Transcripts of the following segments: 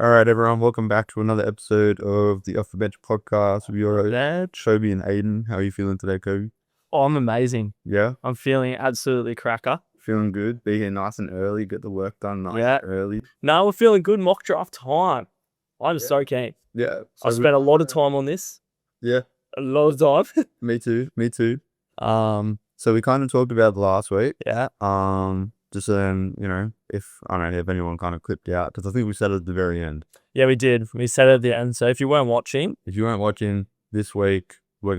All right, everyone, welcome back to another episode of the Off the Bench podcast with your dad, Shobi and Aiden. How are you feeling today, Kobe? Oh, I'm amazing. Yeah? I'm feeling absolutely cracker. Feeling good? Be here nice and early, get the work done nice and early. No, we're feeling good. Mock draft time. I'm so keen. Yeah. I spent a lot of time on this. Yeah. A lot of time. Me too. So we kind of talked about it last week. Yeah. Just if I don't know if anyone kind of clipped out, because I think we said it at the very end. Yeah, we did. We said it at the end. So if you weren't watching this week, we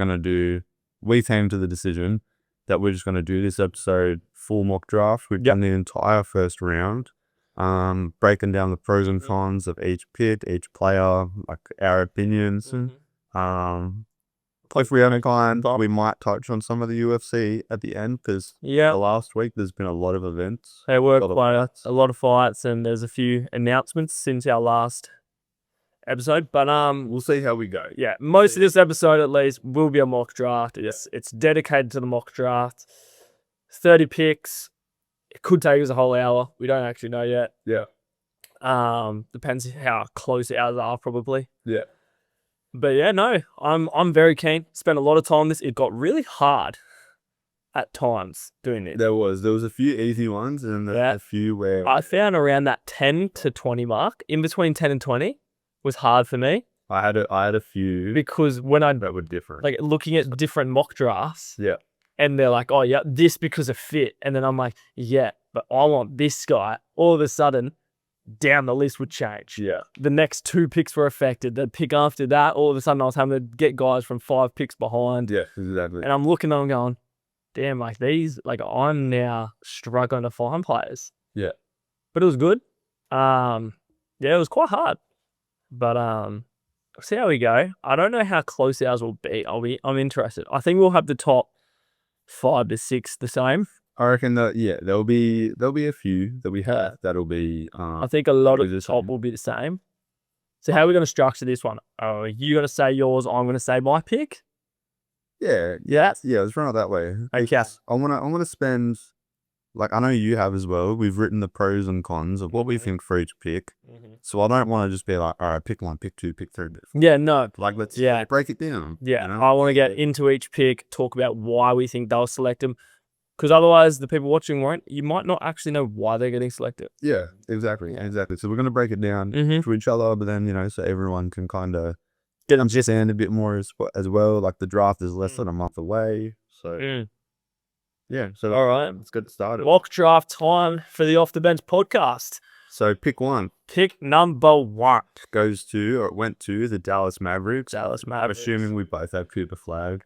came to the decision that we're just going to do this episode full mock draft. We've done the entire first round, breaking down the pros and cons of each pick, each player, like our opinions. If we have time, we might touch on some of the UFC at the end, because the last week there's been a lot of events. There were a lot of fights, and there's a few announcements since our last episode. But we'll see how we go. Yeah, most of this episode at least will be a mock draft. It's dedicated to the mock draft. 30 picks. It could take us a whole hour. We don't actually know yet. Yeah. Depends how close ours are, probably. Yeah. But yeah, no, I'm very keen. Spent a lot of time on this. It got really hard at times doing it. There was a few easy ones and a few where I found around that 10 to 20 mark, in between 10 and 20, was hard for me. I had a few because that were different. Like looking at different mock drafts. Yeah. And they're like, oh yeah, this because of fit. And then I'm like, yeah, but I want this guy. All of a sudden, down the list would change. Yeah. The next 2 picks were affected. The pick after that, all of a sudden I was having to get guys from 5 picks behind. Yeah, exactly. And I'm looking at them going, damn, like these, like I'm now struggling to find players. Yeah. But it was good. Yeah, it was quite hard. But see how we go. I don't know how close ours will be. I'm interested. I think we'll have the top 5 to 6 the same. I reckon that there'll be a few that we have that'll be. I think a lot of the top will be the same. So how are we going to structure this one? Oh, you going to say yours? I'm going to say my pick. Yeah. Let's run it that way. Okay. I want to spend. Like, I know you have as well. We've written the pros and cons of what we think for each pick. So I don't want to just be like, all right, pick 1, pick 2, pick 3. Yeah, no. Like, let's break it down. Yeah, I want to get into each pick, talk about why we think they'll select them. Because otherwise, the people watching you might not actually know why they're getting selected. Yeah, exactly. So we're going to break it down to each other, but then, so everyone can kind of get them just in a bit more as well. Like, the draft is less than a month away. So... Yeah, so all right, let's get started. Mock draft time for the Off the Bench podcast. So pick 1. Pick number 1 went to the Dallas Mavericks. I'm assuming we both have Cooper Flag.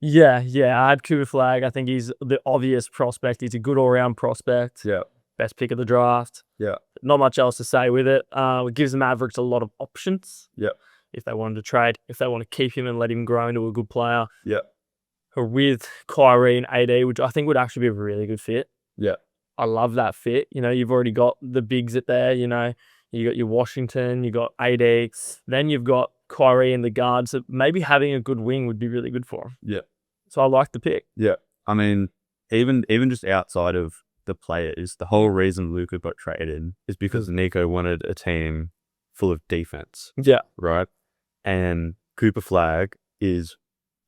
Yeah, I had Cooper Flag. I think he's the obvious prospect. He's a good all-round prospect. Yeah. Best pick of the draft. Yeah. Not much else to say with it. It gives the Mavericks a lot of options. Yeah. If they wanted to trade, if they want to keep him and let him grow into a good player. Yeah. With Kyrie and AD, which I think would actually be a really good fit. Yeah. I love that fit. You've already got the bigs at there, you got your Washington, you got AD, then you've got Kyrie and the guards. So maybe having a good wing would be really good for him. Yeah. So I like the pick. Yeah. I mean, even just outside of the players, the whole reason Luka got traded is because Nico wanted a team full of defense. Yeah. Right? And Cooper Flag is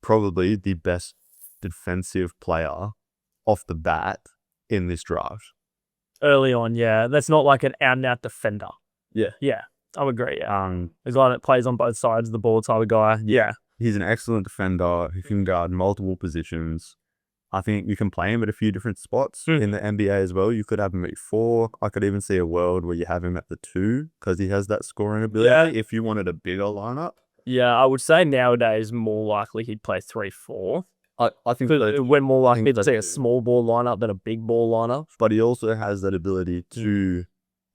probably the best defensive player off the bat in this draft. Early on, yeah. That's not like an out-and-out defender. Yeah. Yeah, I would agree, yeah. He's a guy that plays on both sides of the ball type of guy. Yeah. He's an excellent defender who can guard multiple positions. I think you can play him at a few different spots in the NBA as well. You could have him at 4. I could even see a world where you have him at the 2 because he has that scoring ability if you wanted a bigger lineup. Yeah, I would say nowadays more likely he'd play 3-4. I think when more likely to see a small ball lineup than a big ball lineup. But he also has that ability to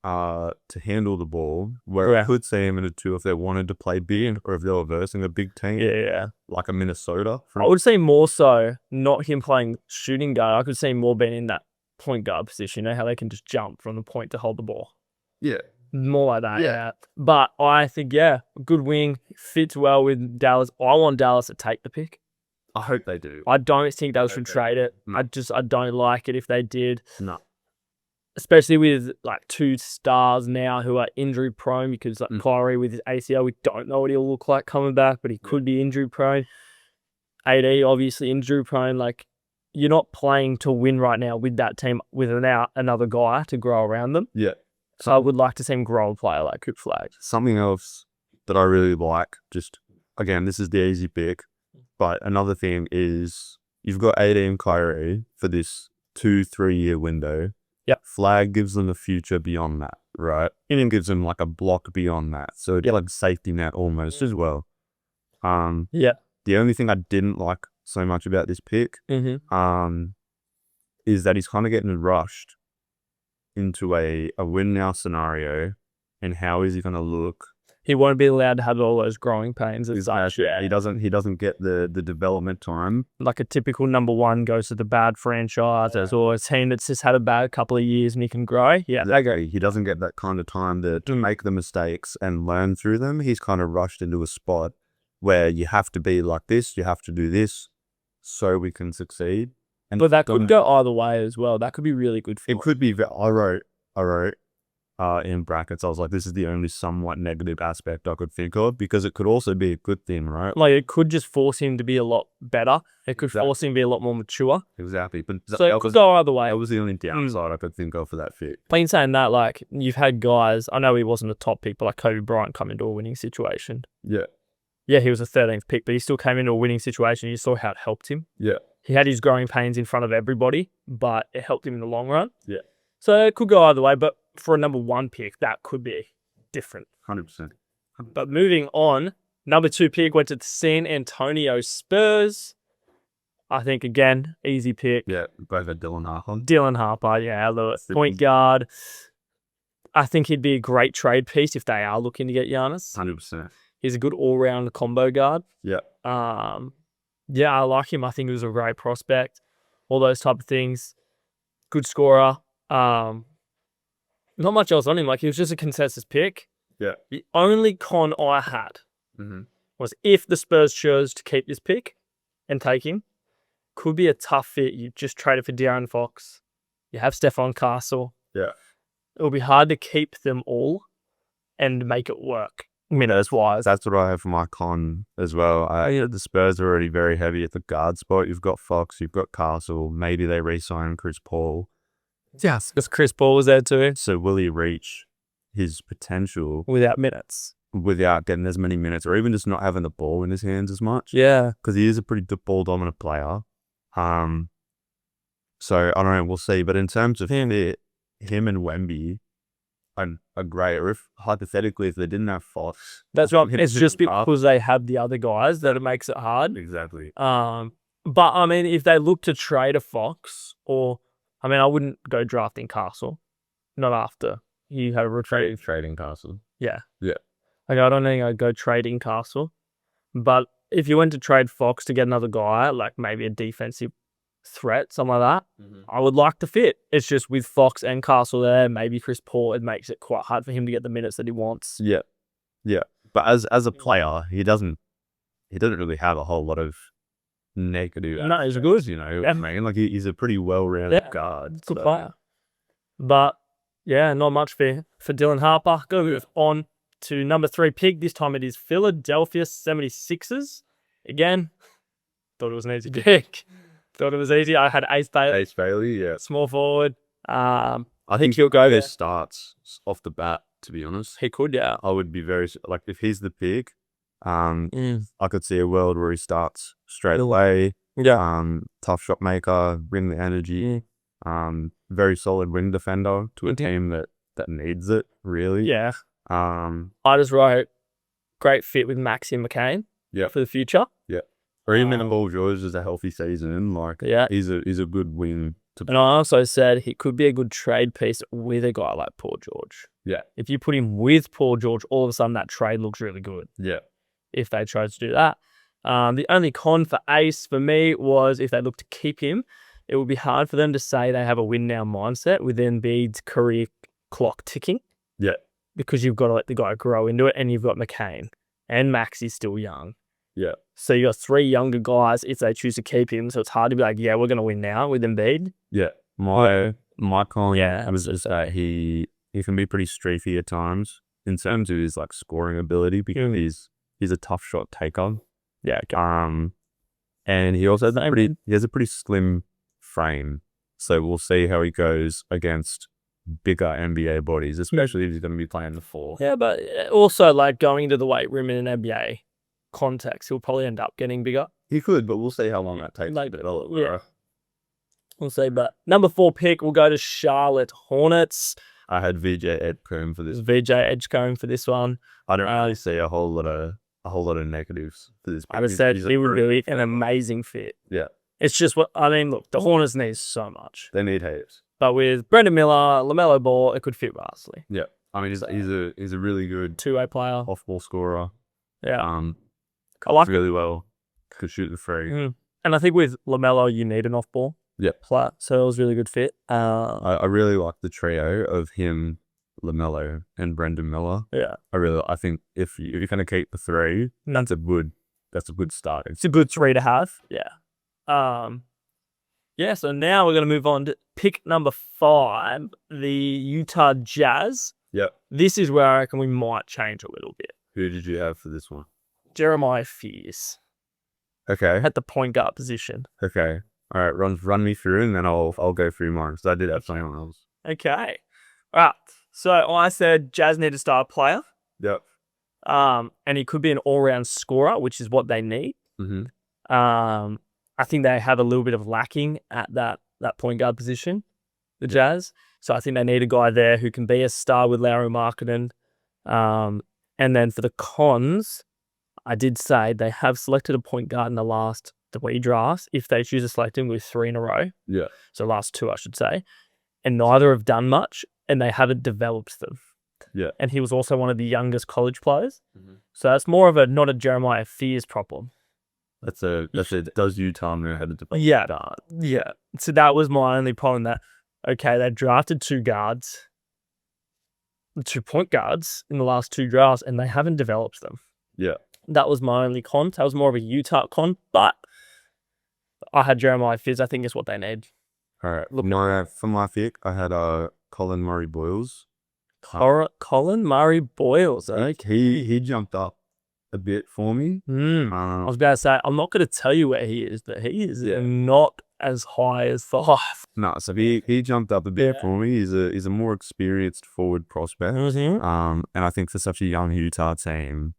handle the ball, where I could see him in a 2 if they wanted to play big or if they were versing a big team. Yeah. Like a Minnesota. I would say more so not him playing shooting guard. I could see him more being in that point guard position. How they can just jump from the point to hold the ball. Yeah. More like that, yeah. But I think, good wing, fits well with Dallas. I want Dallas to take the pick. I hope they do. I don't think they should trade it. I don't like it if they did. No. especially with like 2 stars now who are injury prone, because like Kyrie with his ACL, we don't know what he'll look like coming back, but he could be injury prone. AD obviously injury prone. Like, you're not playing to win right now with that team without another guy to grow around them. Yeah. So I would like to see him grow a player like Coop Flag. Something else that I really like, just again, this is the easy pick, but another thing is you've got AD and Kyrie for this 2-3 year window. Yep. Flag gives them a future beyond that, right? And it gives them like a block beyond that. So it's like a safety net almost as well. Yeah. The only thing I didn't like so much about this pick is that he's kind of getting rushed into a win now scenario, and how is he going to look? He won't be allowed to have all those growing pains as such. Yeah. He doesn't get the development time. Like a typical number one goes to the bad franchises or a team that's just had a bad couple of years and he can grow. Yeah. Exactly. He doesn't get that kind of time to make the mistakes and learn through them. He's kind of rushed into a spot where you have to be like this, you have to do this so we can succeed. But that could go either way as well. That could be really good for it. Could be. I wrote in brackets, I was like, this is the only somewhat negative aspect I could think of, because it could also be a good thing, right? Like, it could just force him to be a lot better. It could force him to be a lot more mature. Exactly. But so it could go either way. That was the only downside I could think of for that fit. But in saying that, like, you've had guys, I know he wasn't a top pick, but like Kobe Bryant come into a winning situation. Yeah. Yeah, he was a 13th pick, but he still came into a winning situation. You saw how it helped him. Yeah. He had his growing pains in front of everybody, but it helped him in the long run. Yeah. So it could go either way, but for a number 1 pick, that could be different. 100%. But moving on, number 2 pick went to the San Antonio Spurs. I think, again, easy pick. Yeah, both at Dylan Harper. Dylan Harper, yeah, Lewis. Point guard. I think he'd be a great trade piece if they are looking to get Giannis. 100%. He's a good all-round combo guard. Yeah. Yeah, I like him. I think he was a great prospect. All those type of things. Good scorer. Not much else on him. Like, he was just a consensus pick. Yeah. The only con I had was if the Spurs chose to keep this pick and take him, could be a tough fit. You just trade it for De'Aaron Fox. You have Stephon Castle. Yeah. It'll be hard to keep them all and make it work. Minutes-wise. That's what I have for my con as well. The Spurs are already very heavy at the guard spot. You've got Fox, you've got Castle. Maybe they re-sign Chris Paul. Yes, because Chris Paul was there too. So will he reach his potential without minutes? Without getting as many minutes, or even just not having the ball in his hands as much? Yeah. Because he is a pretty ball-dominant player. So, I don't know, we'll see. But in terms of him and Wemby are great. Or if, hypothetically, if they didn't have Fox... That's right. It's just because they have the other guys that it makes it hard. Exactly. But, I mean, if they look to trade a Fox, or... I mean, I wouldn't go drafting Castle. Not after you had a retreat. Trading Castle. Yeah. Yeah. Like, I don't think I'd go trading Castle. But if you went to trade Fox to get another guy, like maybe a defensive threat, something like that, I would like to fit. It's just with Fox and Castle there, maybe Chris Paul, it makes it quite hard for him to get the minutes that he wants. Yeah. Yeah. But as a player, he doesn't really have a whole lot of negative. No, he's good. You know, I mean, like he's a pretty well-rounded guard. Good player. But yeah, not much for Dylan Harper. Go move on to number 3 pick. This time it is Philadelphia 76ers. Again, thought it was an easy pick. Thought it was easy. I had Ace Bailey. Ace Bailey, yeah. Small forward. I think he'll go there starts off the bat, to be honest. He could, yeah. I would be very, like, if he's the pick, I could see a world where he starts straight away. Yeah. Tough shot maker, bring the energy. Very solid wing defender to a team that needs it, really. Yeah. I just wrote great fit with Maxi McCain for the future. Yeah. Or even if Paul George is a healthy season, like he's a good wing. And I also said he could be a good trade piece with a guy like Paul George. Yeah. If you put him with Paul George, all of a sudden that trade looks really good. Yeah. If they chose to do that. The only con for Ace for me was if they look to keep him, it would be hard for them to say they have a win now mindset with Embiid's career clock ticking. Yeah. Because you've got to let the guy grow into it, and you've got McCain. And Max is still young. Yeah. So you got 3 younger guys if they choose to keep him. So it's hard to be like, yeah, we're going to win now with Embiid. Yeah. My my con Yeah, was just that he can be pretty streaky at times in terms of his like scoring ability because he's a tough shot taker. Yeah. Okay. And he also has Same. he has a pretty slim frame. So we'll see how he goes against bigger NBA bodies, especially if he's going to be playing the 4. Yeah, but also like going into the weight room in an NBA context, he'll probably end up getting bigger. He could, but we'll see how long that takes Like, to develop. yeah. We'll see. But number 4 pick, we'll go to Charlotte Hornets. I had VJ Edcombe for this. VJ Edgecombe for this one. I don't really see a whole lot of negatives for this. I just said he would be an amazing fit. Yeah. It's just what I mean. Look, the Hornets need so much. They need heaps. But with Brendan Miller, LaMelo Ball, it could fit vastly. Yeah. I mean, he's a really good two-way player, off-ball scorer. Yeah. I like really well. Could shoot the free. And I think with LaMelo, you need an off-ball. Player, so it was a really good fit. I really like the trio of him, LaMelo, and Brendan Miller. Yeah. I think if you're going to keep the 3, that's a good start. It's a good 3 to have. Yeah. Yeah, so now we're going to move on to pick number 5, the Utah Jazz. Yep. This is where I reckon we might change a little bit. Who did you have for this one? Jeremiah Fears. Okay. At the point guard position. Okay. All right, run me through, and then I'll go through mine, because I did have someone else. Okay. All right. So I said Jazz need a star player. Yep. And he could be an all-round scorer, which is what they need. I think they have a little bit of lacking at that point guard position, the Jazz. So I think they need a guy there who can be a star with Lauri Markkanen. And then for the cons, I did say they have selected a point guard in the last 3 drafts, if they choose to select him with 3 in a row. Yeah. So last 2, I should say. And neither have done much, and they haven't developed them. Yeah. And he was also one of the youngest college players. So that's more of not a Jeremiah Fears problem. That's it. Does Utah know how to develop? Yeah. So that was my only problem. That they drafted 2 point guards in the last 2 drafts, and they haven't developed them. Yeah. That was my only con. That was more of a Utah con, but I had Jeremiah Fears. I think is what they need. All right. Look, for my pick, I had Colin Murray Boyles. Colin Murray Boyles. He jumped up a bit for me. I was about to say, I'm not going to tell you where he is, but he is not as high as 5. No, so he jumped up a bit for me. He's a more experienced forward prospect. And I think for such a young Utah team,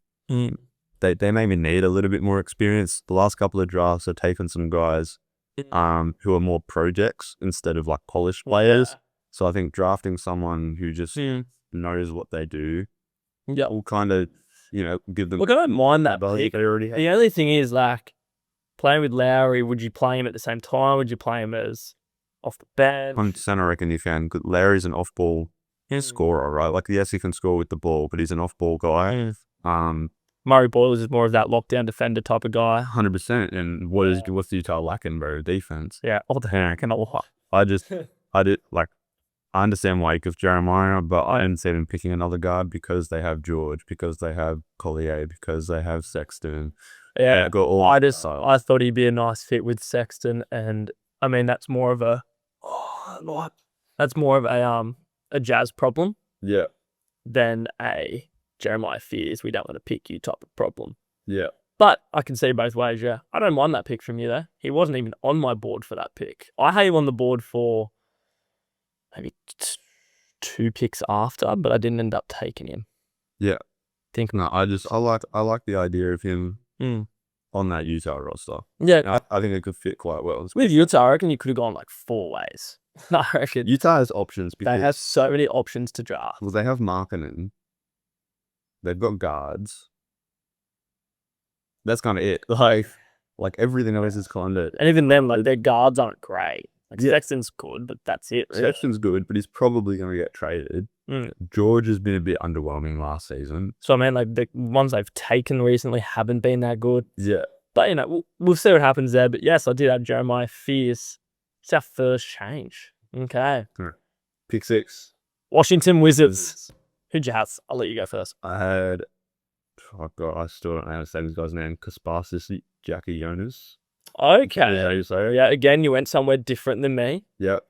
they maybe need a little bit more experience. The last couple of drafts have taken some guys who are more projects instead of like polished players. So I think drafting someone who just knows what they do will kind of, give them... Look, I don't mind that pick. The only thing is, like, playing with Lauri, would you play him at the same time? Would you play him as off the bench? 100% I reckon you can. Larry's an off-ball scorer, right? Like, yes, he can score with the ball, but he's an off-ball guy. Murray Boyles is more of that lockdown defender type of guy. 100%. And what's the Utah lacking, bro? Defense. Yeah, all the heck and all. I understand why you give Jeremiah, but I didn't see them picking another guard because they have George, because they have Collier, because they have Sexton. Yeah, I thought he'd be a nice fit with Sexton, and I mean that's more of a Jazz problem. Yeah. Than a Jeremiah Fears. We don't want to pick you type of problem. Yeah. But I can see both ways. Yeah, I don't mind that pick from you though. He wasn't even on my board for that pick. I had him on the board for maybe 2 picks after, but I didn't end up taking him. Yeah. I like the idea of him on that Utah roster. Yeah. I think it could fit quite well. With Utah, I reckon you could have gone like 4 ways. I reckon Utah has options. They have so many options to draft. Well, they have Markkanen. They've got guards. That's kind of it. Like everything else is kind of... And even them, like their guards aren't great. Like Sexton's good, but that's it. Really. Sexton's good, but he's probably going to get traded. George has been a bit underwhelming last season. So I mean, like the ones they've taken recently haven't been that good. Yeah. But we'll see what happens there. But yes, I did have Jeremiah Fears. It's our first change. Okay. Pick 6. Washington Wizards. Who'd you have? I'll let you go first. I had... Oh God, I still don't know how to say this guy's name. Kasparsis Jackie Jonas. Okay. Is that how you say it? Yeah, again, you went somewhere different than me. Yep.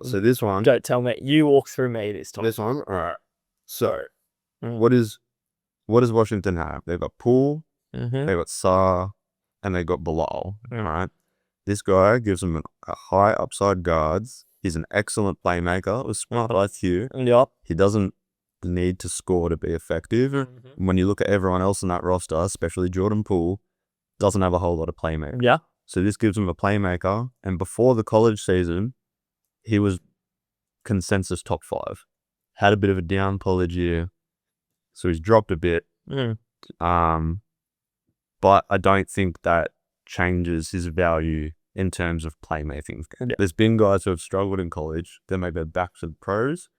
So this one. Don't tell me. You walk through me this time. This one. All right. So, Mm. what does Washington have? They've got Poole, Mm-hmm. they've got Saar, and they got Bilal. Mm. All right. This guy gives them a high upside guards. He's an excellent playmaker. It was smart like you. Yep. He doesn't need to score to be effective. Mm-hmm. When you look at everyone else in that roster, especially Jordan Poole, doesn't have a whole lot of playmaking. Yeah. So this gives him a playmaker. And before the college season, he was consensus top 5. Had a bit of a down college year, so he's dropped a bit. Mm. But I don't think that changes his value in terms of playmaking. Yeah. There's been guys who have struggled in college, then they go back to the pros,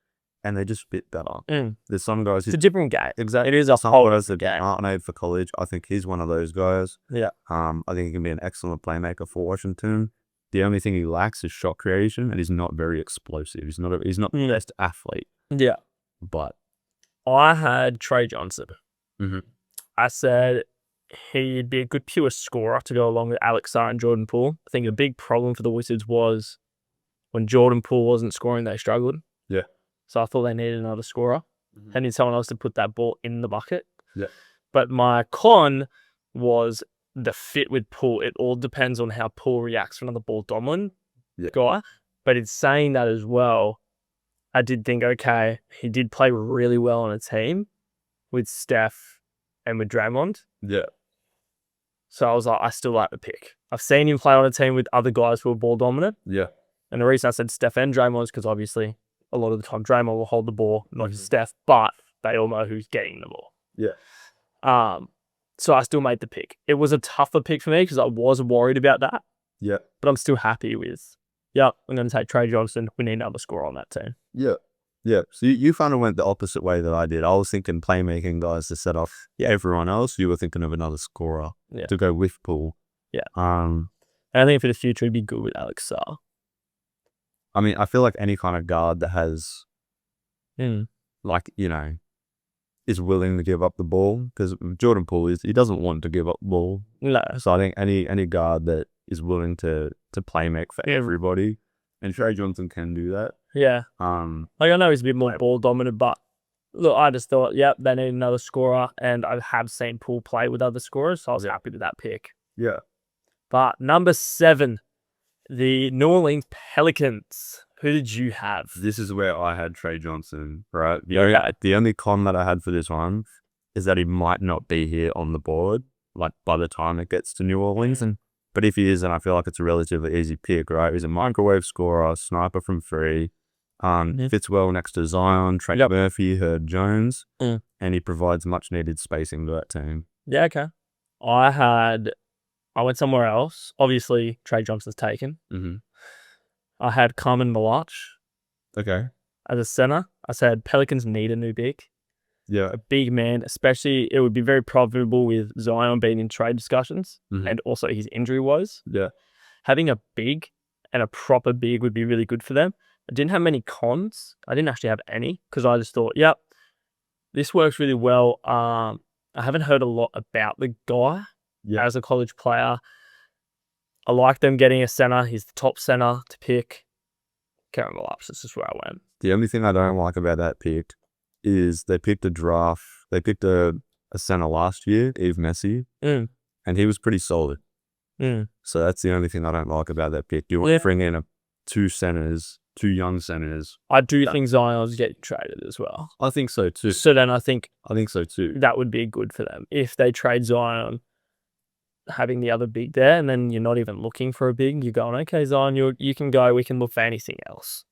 and they just fit better. Mm. There's some guys It's a different game. exactly. It is a Some whole guys that game. aren't made for college. I think he's one of those guys. Yeah. I think he can be an excellent playmaker for Washington. The only thing he lacks is shot creation, and he's not very explosive. He's not the best athlete. Yeah. But I had Trey Johnson. Mm-hmm. I said he'd be a good pure scorer to go along with Alex Sarr and Jordan Poole. I think a big problem for the Wizards was when Jordan Poole wasn't scoring, they struggled. Yeah. So I thought they needed another scorer. Mhm. They need someone else to put that ball in the bucket. Yeah. But my con was the fit with Poole. It all depends on how Poole reacts to another ball dominant guy. But in saying that as well, I did think, okay, he did play really well on a team with Steph and with Draymond. Yeah. So I was like, I still like the pick. I've seen him play on a team with other guys who are ball dominant. Yeah. And the reason I said Steph and Draymond is because obviously a lot of the time Draymond will hold the ball, not just Steph, but they all know who's getting the ball. Yeah. So I still made the pick. It was a tougher pick for me because I was worried about that, Yeah. but I'm still happy with, I'm going to take Trey Johnson. We need another scorer on that team. Yeah. Yeah. So you kind of went the opposite way that I did. I was thinking playmaking guys to set off everyone else. You were thinking of another scorer to go with Poole. Yeah. And I think for the future, it'd be good with Alex Sarr. I mean, I feel like any kind of guard that has, like, is willing to give up the ball, because Jordan Poole he doesn't want to give up the ball. No. So I think any guard that is willing to play make for everybody, and Trey Johnson can do that. Yeah. Like I know he's a bit more ball dominant, but look, I just thought, they need another scorer, and I have seen Poole play with other scorers, so I was happy with that pick. Yeah. But number 7, the New Orleans Pelicans. Who did you have? This is where I had Trey Johnson, right? The only con that I had for this one is that he might not be here on the board, like by the time it gets to New Orleans. But if he is, then I feel like it's a relatively easy pick, right? He's a microwave scorer, sniper from 3, fits well next to Zion, Trey Murphy, Herb Jones, and he provides much needed spacing to that team. Yeah, okay. I went somewhere else. Obviously, Trey Johnson's taken. Mm-hmm. I had Carmen Malach Okay. as a center. I said Pelicans need a new big. Yeah. A big man, especially it would be very profitable with Zion being in trade discussions and also his injury woes. Yeah. Having a big and a proper big would be really good for them. I didn't have many cons. I didn't actually have any because I just thought, this works really well. I haven't heard a lot about the guy as a college player. I like them getting a center. He's the top center to pick. Karen Malapse, this is where I went. The only thing I don't like about that pick is they picked a center last year, Eve Messi, and he was pretty solid. So that's the only thing I don't like about that pick. You want to bring in two young centers. I do think Zion's getting traded as well. I think so too. So then I think so too. That would be good for them if they trade Zion, having the other big there, and then you're not even looking for a big. You're going, okay, Zion, you can go. We can look for anything else.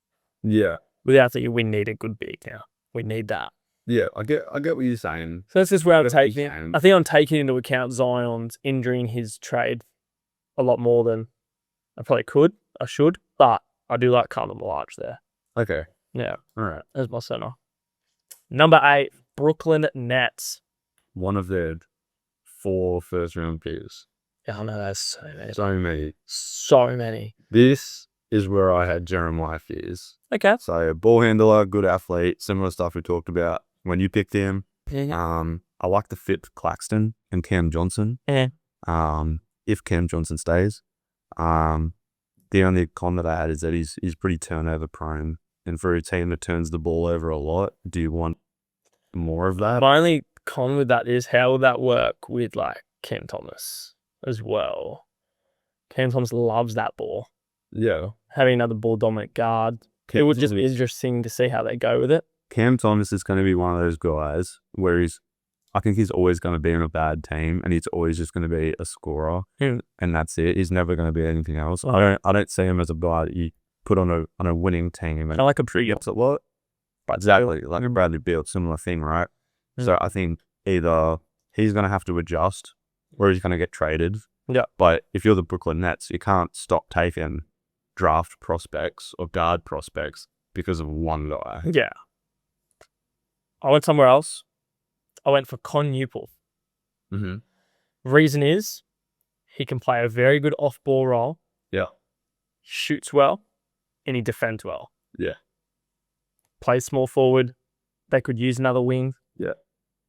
Yeah. Without that, we need a good big now. We need that. Yeah, I get what you're saying. So that's just where I'm taking it. I think I'm taking into account Zion's injuring his trade a lot more than I probably could. I should, but I do like Carmen Malach there. Okay. Yeah. All right. There's my center. Number 8, Brooklyn Nets. One of their 4 first-round picks. Yeah, I know that's so many. So many. This is where I had Jeremiah Fears. Okay. So ball handler, good athlete, similar stuff we talked about when you picked him. Yeah. I like the fit for Claxton and Cam Johnson. Yeah. If Cam Johnson stays. The only con that I had is that he's pretty turnover prone. And for a team that turns the ball over a lot, do you want more of that? My only con with that is how will that work with like Cam Thomas as well? Cam Thomas loves that ball. Yeah. Having another ball dominant guard. It would just be interesting to see how they go with it. Cam Thomas is going to be one of those guys where I think he's always going to be in a bad team and he's always just going to be a scorer and that's it. He's never going to be anything else. I don't see him as a guy that you put on a winning team. I like a pretty a lot. Exactly. Like a Bradley Beal, similar thing, right? So I think either he's going to have to adjust or he's going to get traded. Yeah. But if you're the Brooklyn Nets, you can't stop taking draft prospects or guard prospects because of one guy. Yeah. I went somewhere else. I went for Con Newport. Reason is he can play a very good off-ball role. Yeah. Shoots well, and he defends well. Yeah. Plays small forward. They could use another wing. Yeah.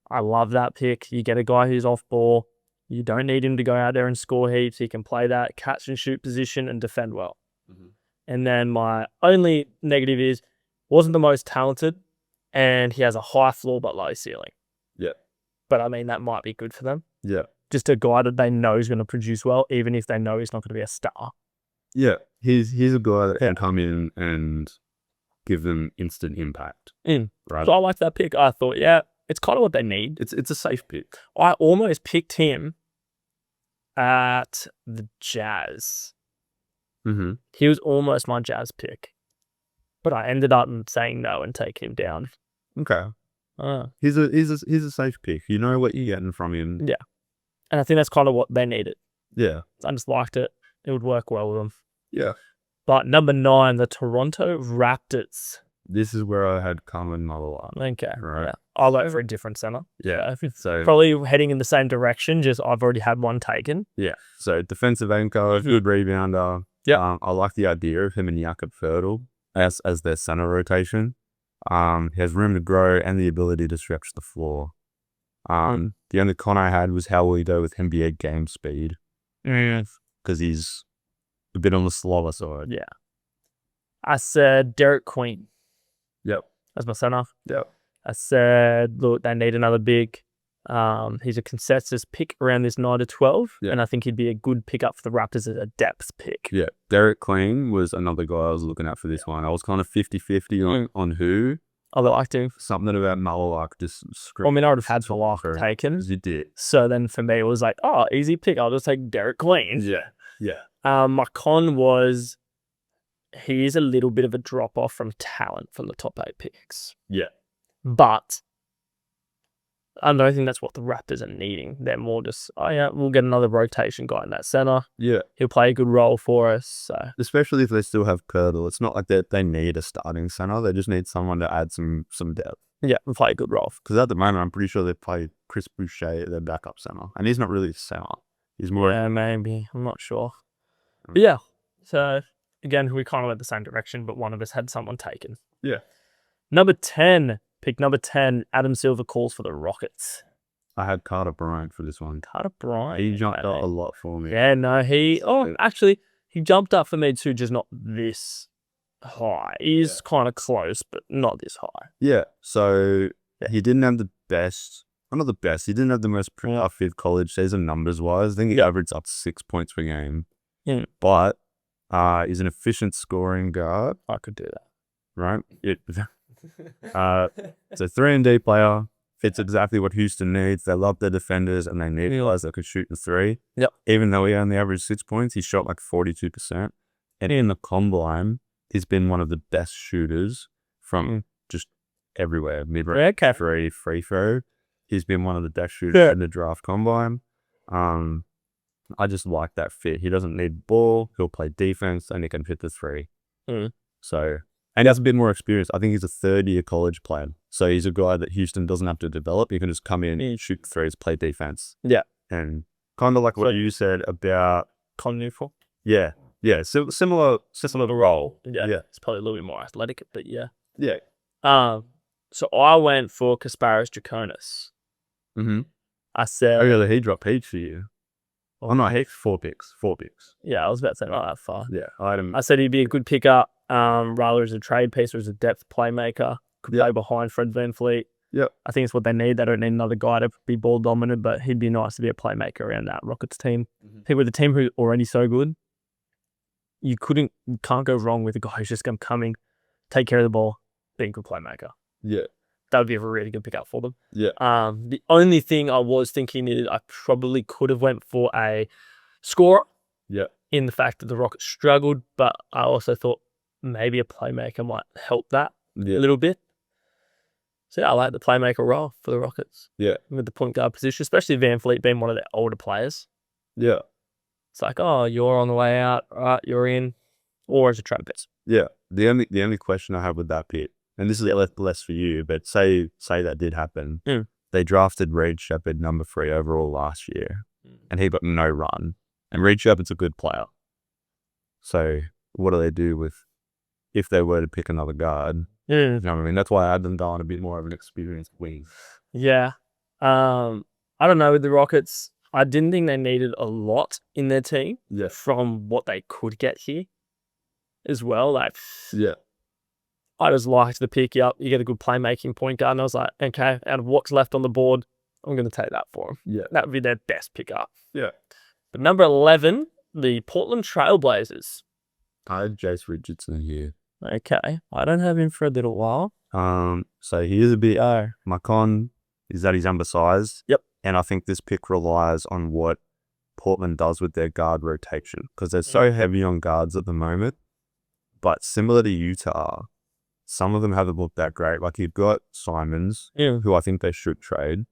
I love that pick. You get a guy who's off-ball. You don't need him to go out there and score heaps. He can play that catch and shoot position and defend well. And then my only negative is wasn't the most talented, and he has a high floor but low ceiling. Yeah. But I mean, that might be good for them. Yeah. Just a guy that they know is going to produce well, even if they know he's not going to be a star. Yeah. He's a guy that can come in and give them instant impact. Right. So I like that pick. I thought, yeah, it's kind of what they need. It's a safe pick. I almost picked him at the Jazz. He was almost my Jazz pick. But I ended up saying no and taking him down. Okay. He's a safe pick. You know what you're getting from him. Yeah. And I think that's kind of what they needed. Yeah. I just liked it. It would work well with them. Yeah. But number 9, the Toronto Raptors. This is where I had Carmen Malala. Okay. Right. Yeah. I'll go for a different center. Yeah. So probably heading in the same direction, just I've already had one taken. Yeah. So defensive anchor, good rebounder. Yeah. I like the idea of him and Jakob Fertl as their center rotation. He has room to grow and the ability to stretch the floor. The only con I had was how will he go with NBA game speed? Because he's a bit on the slower side. Yeah. I said Derek Queen. Yep. As my center. Yep. I said, look, they need another big. He's a consensus pick around this 9 to 12. Yeah. And I think he'd be a good pickup for the Raptors as a depth pick. Yeah. Derek Queen was another guy I was looking at for this one. I was kind of 50-50 on who. I liked him. Something about Malak just I mean, I would have had Malak taken. You did. So then for me, it was like, oh, easy pick. I'll just take Derek Queen. Yeah. Yeah. My con was he is a little bit of a drop off from talent from the top 8 picks. Yeah. But I don't think that's what the Raptors are needing. They're more just, oh yeah, we'll get another rotation guy in that center. Yeah. He'll play a good role for us. So especially if they still have Kirtle. It's not like they need a starting center. They just need someone to add some depth. Yeah, and play a good role. Because at the moment, I'm pretty sure they play Chris Boucher at their backup center. And he's not really a center. He's more... Yeah, maybe. I'm not sure. But yeah. So, again, we kind of went the same direction, but one of us had someone taken. Yeah. Pick number 10, Adam Silver calls for the Rockets. I had Carter Bryant for this one. Carter Bryant. He jumped up a lot for me. Yeah, no, he jumped up for me too, just not this high. He's kind of close, but not this high. Yeah, so he didn't have the best, not the best, he didn't have the most productive college season numbers-wise. I think he averaged up 6 points per game. Yeah. But he's an efficient scoring guard. I could do that. Right? It's a 3-and-D player. Fits exactly what Houston needs. They love their defenders and they need guys that can shoot the 3. Yep. Even though he only averaged 6 points, he shot like 42%. And in the combine, he's been one of the best shooters from just everywhere. Mid-range, free throw. He's been one of the best shooters in the draft combine. I just like that fit. He doesn't need the ball. He'll play defense and he can hit the 3. So... And he has a bit more experience. I think he's a 3rd-year college player. So he's a guy that Houston doesn't have to develop. He can just come in, shoot threes, play defense. Yeah. And kind of like what you said about... Con Newport? Yeah. Yeah. So similar role. Yeah. It's probably a little bit more athletic, but yeah. Yeah. So I went for Kasparis Draconis. I said... Oh, yeah, he dropped heaps for you. Oh no, heck, 4 picks. 4 picks. Yeah, I was about to say not that far. Yeah, I had him. I said he'd be a good pickup, rather as a trade piece or as a depth playmaker. Could play behind Fred VanVleet. Yep. I think it's what they need. They don't need another guy to be ball dominant, but he'd be nice to be a playmaker around that Rockets team. I think with a team who's already so good, you can't go wrong with a guy who's just going to come in, take care of the ball, being a good playmaker. Yeah. That would be a really good pickup for them. Yeah. The only thing I was thinking is I probably could have went for a scorer. Yeah. In the fact that the Rockets struggled, but I also thought maybe a playmaker might help that a little bit. So yeah, I like the playmaker role for the Rockets. Yeah. With the point guard position, especially VanVleet being one of their older players. Yeah. It's like, oh, you're on the way out, right? You're in, or as a trade piece. Yeah. The only question I have with that pick, and this is less for you, but say that did happen. They drafted Reed Shepherd number 3 overall last year, and he got no run. And Reed Shepherd's a good player. So what do they do with if they were to pick another guard? You know what I mean? That's why I had them down a bit more of an experienced wing. Yeah. I don't know with the Rockets. I didn't think they needed a lot in their team from what they could get here as well. Like, I just liked the pick up. You get a good playmaking point guard. And I was like, okay, out of what's left on the board, I'm going to take that for them. Yeah. That would be their best pickup. Yeah. But number 11, the Portland Trailblazers. I had Jace Richardson here. Okay. I don't have him for a little while. So here's a bit. My con is that he's undersized. Yep. And I think this pick relies on what Portland does with their guard rotation because they're so heavy on guards at the moment. But similar to Utah, some of them haven't looked that great. Like you've got Simons, who I think they should trade.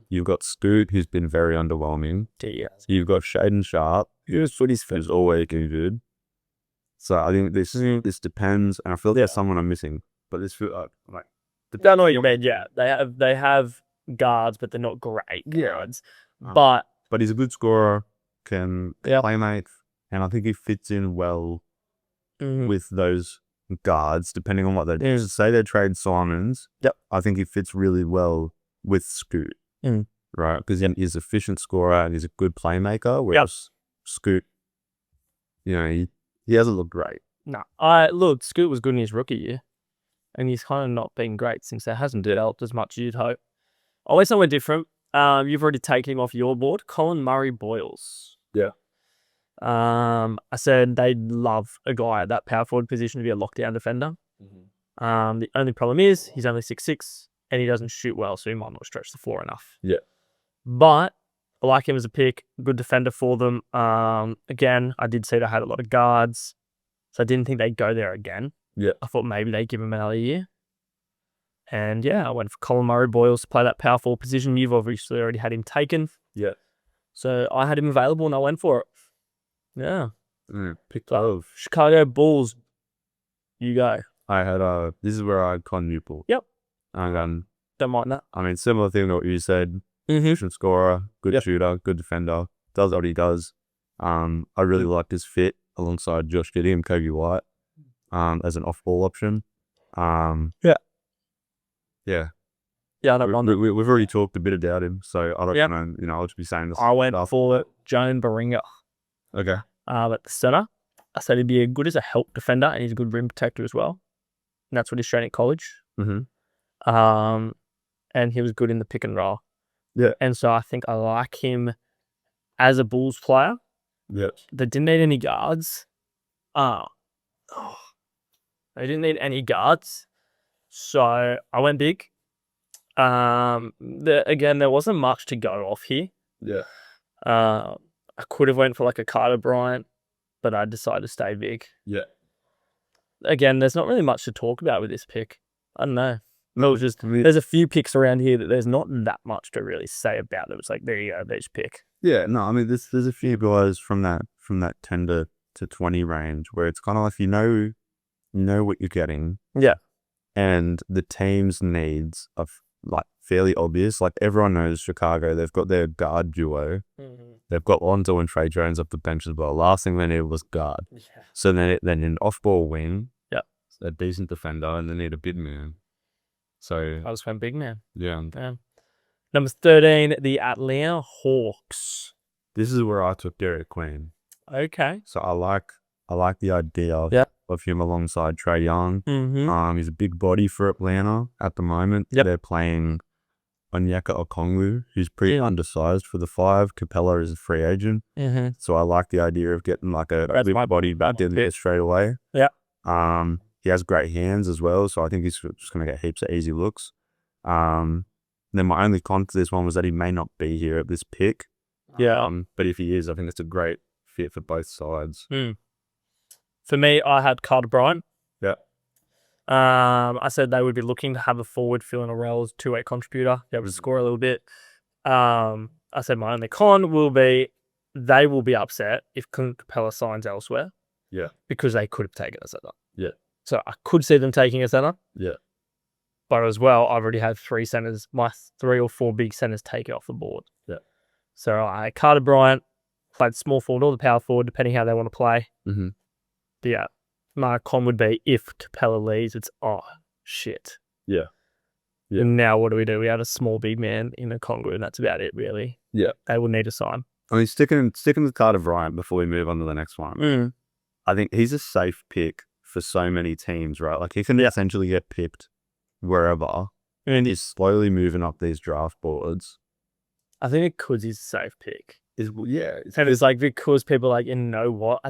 You've got Scoot, who's been very underwhelming. You've got Shaden Sharp, who's always good. So I think this depends, and I feel there's someone I'm missing. But this feel like I know what you mean. Yeah, they have guards, but they're not great guards. But he's a good scorer, can playmate, and I think he fits in well with those guards, depending on what they do. Say they trade Simons. Yep, I think he fits really well with Scoot. Right, because he's an efficient scorer and he's a good playmaker. Whereas Scoot, he hasn't looked great. No, look, Scoot was good in his rookie year, and he's kind of not been great since. That hasn't developed as much as you'd hope. Always somewhere different. You've already taken him off your board. Colin Murray-Boyles. Yeah. I said they'd love a guy at that power forward position to be a lockdown defender. The only problem is he's only 6'6", and he doesn't shoot well, so he might not stretch the floor enough. Yeah. But I like him as a pick. Good defender for them. Again, I did see they had a lot of guards, so I didn't think they'd go there again. Yeah. I thought maybe they'd give him another year. And yeah, I went for Colin Murray-Boyles to play that power forward position. You've obviously already had him taken. Yeah. So I had him available and I went for it. Yeah. Pick 12. Chicago Bulls. You go. I had this is where I had Con Newport. Yep. Don't mind that. I mean, similar thing to what you said. Efficient scorer, good shooter, good defender. Does what he does. I really liked his fit alongside Josh Giddey and Kobe White as an off-ball option. Yeah. Yeah, I don't mind. We've already talked a bit about him, so I don't know. I'll just be saying this. I went for Joan Baringer. Okay. At the center, I said he'd be good as a help defender, and he's a good rim protector as well. And that's what he's trained at college. And he was good in the pick and roll. Yeah. And so I think I like him as a Bulls player. Yeah. They didn't need any guards. They didn't need any guards. So I went big. Again, there wasn't much to go off here. Yeah. I could have went for like a Carter Bryant, but I decided to stay big. Yeah. Again, there's not really much to talk about with this pick. I don't know. No, just there's a few picks around here that there's not that much to really say about. It was like, there you go, there's pick. Yeah, no, I mean, there's a few guys from that 10 to 20 range where it's kind of like you know what you're getting. Yeah. And the team's needs are like fairly obvious. Like everyone knows Chicago, they've got their guard duo. They've got Lonzo and Trey Jones up the bench as well. Last thing they needed was guard. Yeah. So then an off-ball wing. Yeah. A decent defender, and they need a big man. So I just went big man. Yeah. Number 13, the Atlanta Hawks. This is where I took Derek Queen. Okay. So I like the idea of him alongside Trae Young. Mm-hmm. He's a big body for Atlanta at the moment. Yep. They're playing Onyeka Okongwu, who's pretty undersized for the 5. Capella is a free agent. Mm-hmm. So I like the idea of getting like a That's big my body back in there straight away. Yeah. He has great hands as well, so I think he's just going to get heaps of easy looks. Then my only con to this one was that he may not be here at this pick. Yeah. But if he is, I think it's a great fit for both sides. For me, I had Carter Bryant. Yeah. I said they would be looking to have a forward filling a role as 2-way contributor, be able to score a little bit. I said my only con will be they will be upset if Capella signs elsewhere. Yeah. Because they could have taken a center. Yeah. So I could see them taking a center. Yeah. But as well, I've already had 3 centers, my 3 or 4 big centers taken off the board. Yeah. So I Carter Bryant, played small forward or the power forward, depending how they want to play. Mm-hmm. But yeah, my con would be if Capella leaves, it's shit. Yeah. Yeah. And now what do? We had a small big man in a Congo, and that's about it, really. Yeah. They will need a sign. I mean, sticking with Carter Bryant before we move on to the next one. I think he's a safe pick for so many teams, right? Like he can essentially get picked wherever, and he's slowly moving up these draft boards. I think because he's a safe pick. And it's like because people are like, you know what?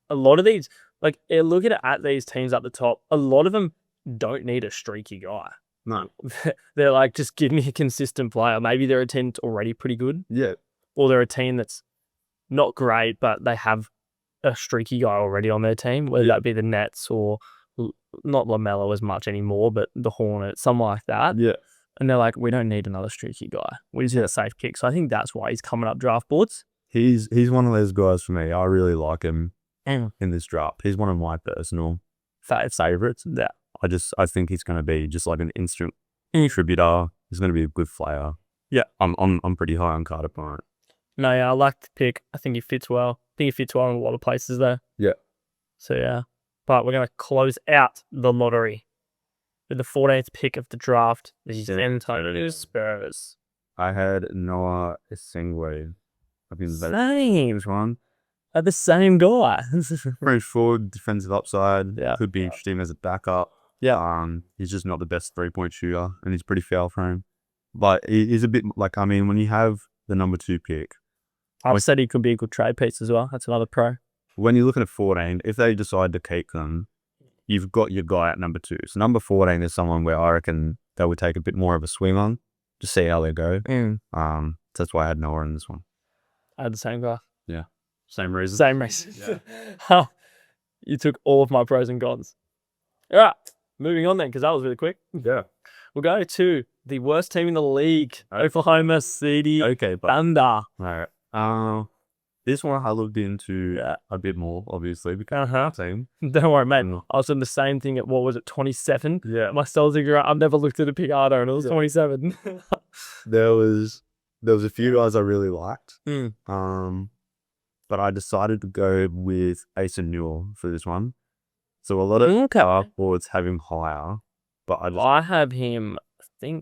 A lot of these, like looking at these teams at the top, a lot of them don't need a streaky guy. No. They're like, just give me a consistent player. Maybe they're a team that's already pretty good. Yeah. Or they're a team that's not great, but they have a streaky guy already on their team, whether that be the Nets or not LaMelo as much anymore, but the Hornets, something like that. Yeah. And they're like, we don't need another streaky guy. We just need a safe pick. So I think that's why he's coming up draft boards. He's one of those guys for me. I really like him in this draft. He's one of my personal favorites. Yeah. I think he's going to be just like an instant contributor. He's going to be a good player. Yeah. I'm pretty high on Carter Bryant. No, yeah, I like the pick. I think he fits well. I think he fits well in a lot of places there. Yeah. So yeah. But we're going to close out the lottery with the 14th pick of the draft. This is San Antonio Spurs. I had Noah Esingwe. I think the Same. one. The same guy. French forward, defensive upside. Yeah. Could be interesting as a backup. Yeah. He's just not the best 3-point shooter, and he's pretty foul prone. But he's a bit like, I mean, when you have the number 2 pick, I've said he could be a good trade piece as well. That's another pro. When you're looking at 14, if they decide to keep them, you've got your guy at number 2. So number 14 is someone where I reckon they would take a bit more of a swing on, just see how they go. So that's why I had Noah in this one. I had the same guy. Yeah. Same reason. Same reason. Yeah. You took all of my pros and cons. All right. Moving on then, because that was really quick. Yeah. We'll go to the worst team in the league, Oklahoma City Thunder. All right. This one I looked into a bit more, obviously, because team. Don't worry, mate. I was doing the same thing at, 27? Yeah. My Celtics, I've never looked at a Picardo and it was 27. There was a few guys I really liked. But I decided to go with Asa Newell for this one. So a lot of draft boards have him higher, but I have him. Yep,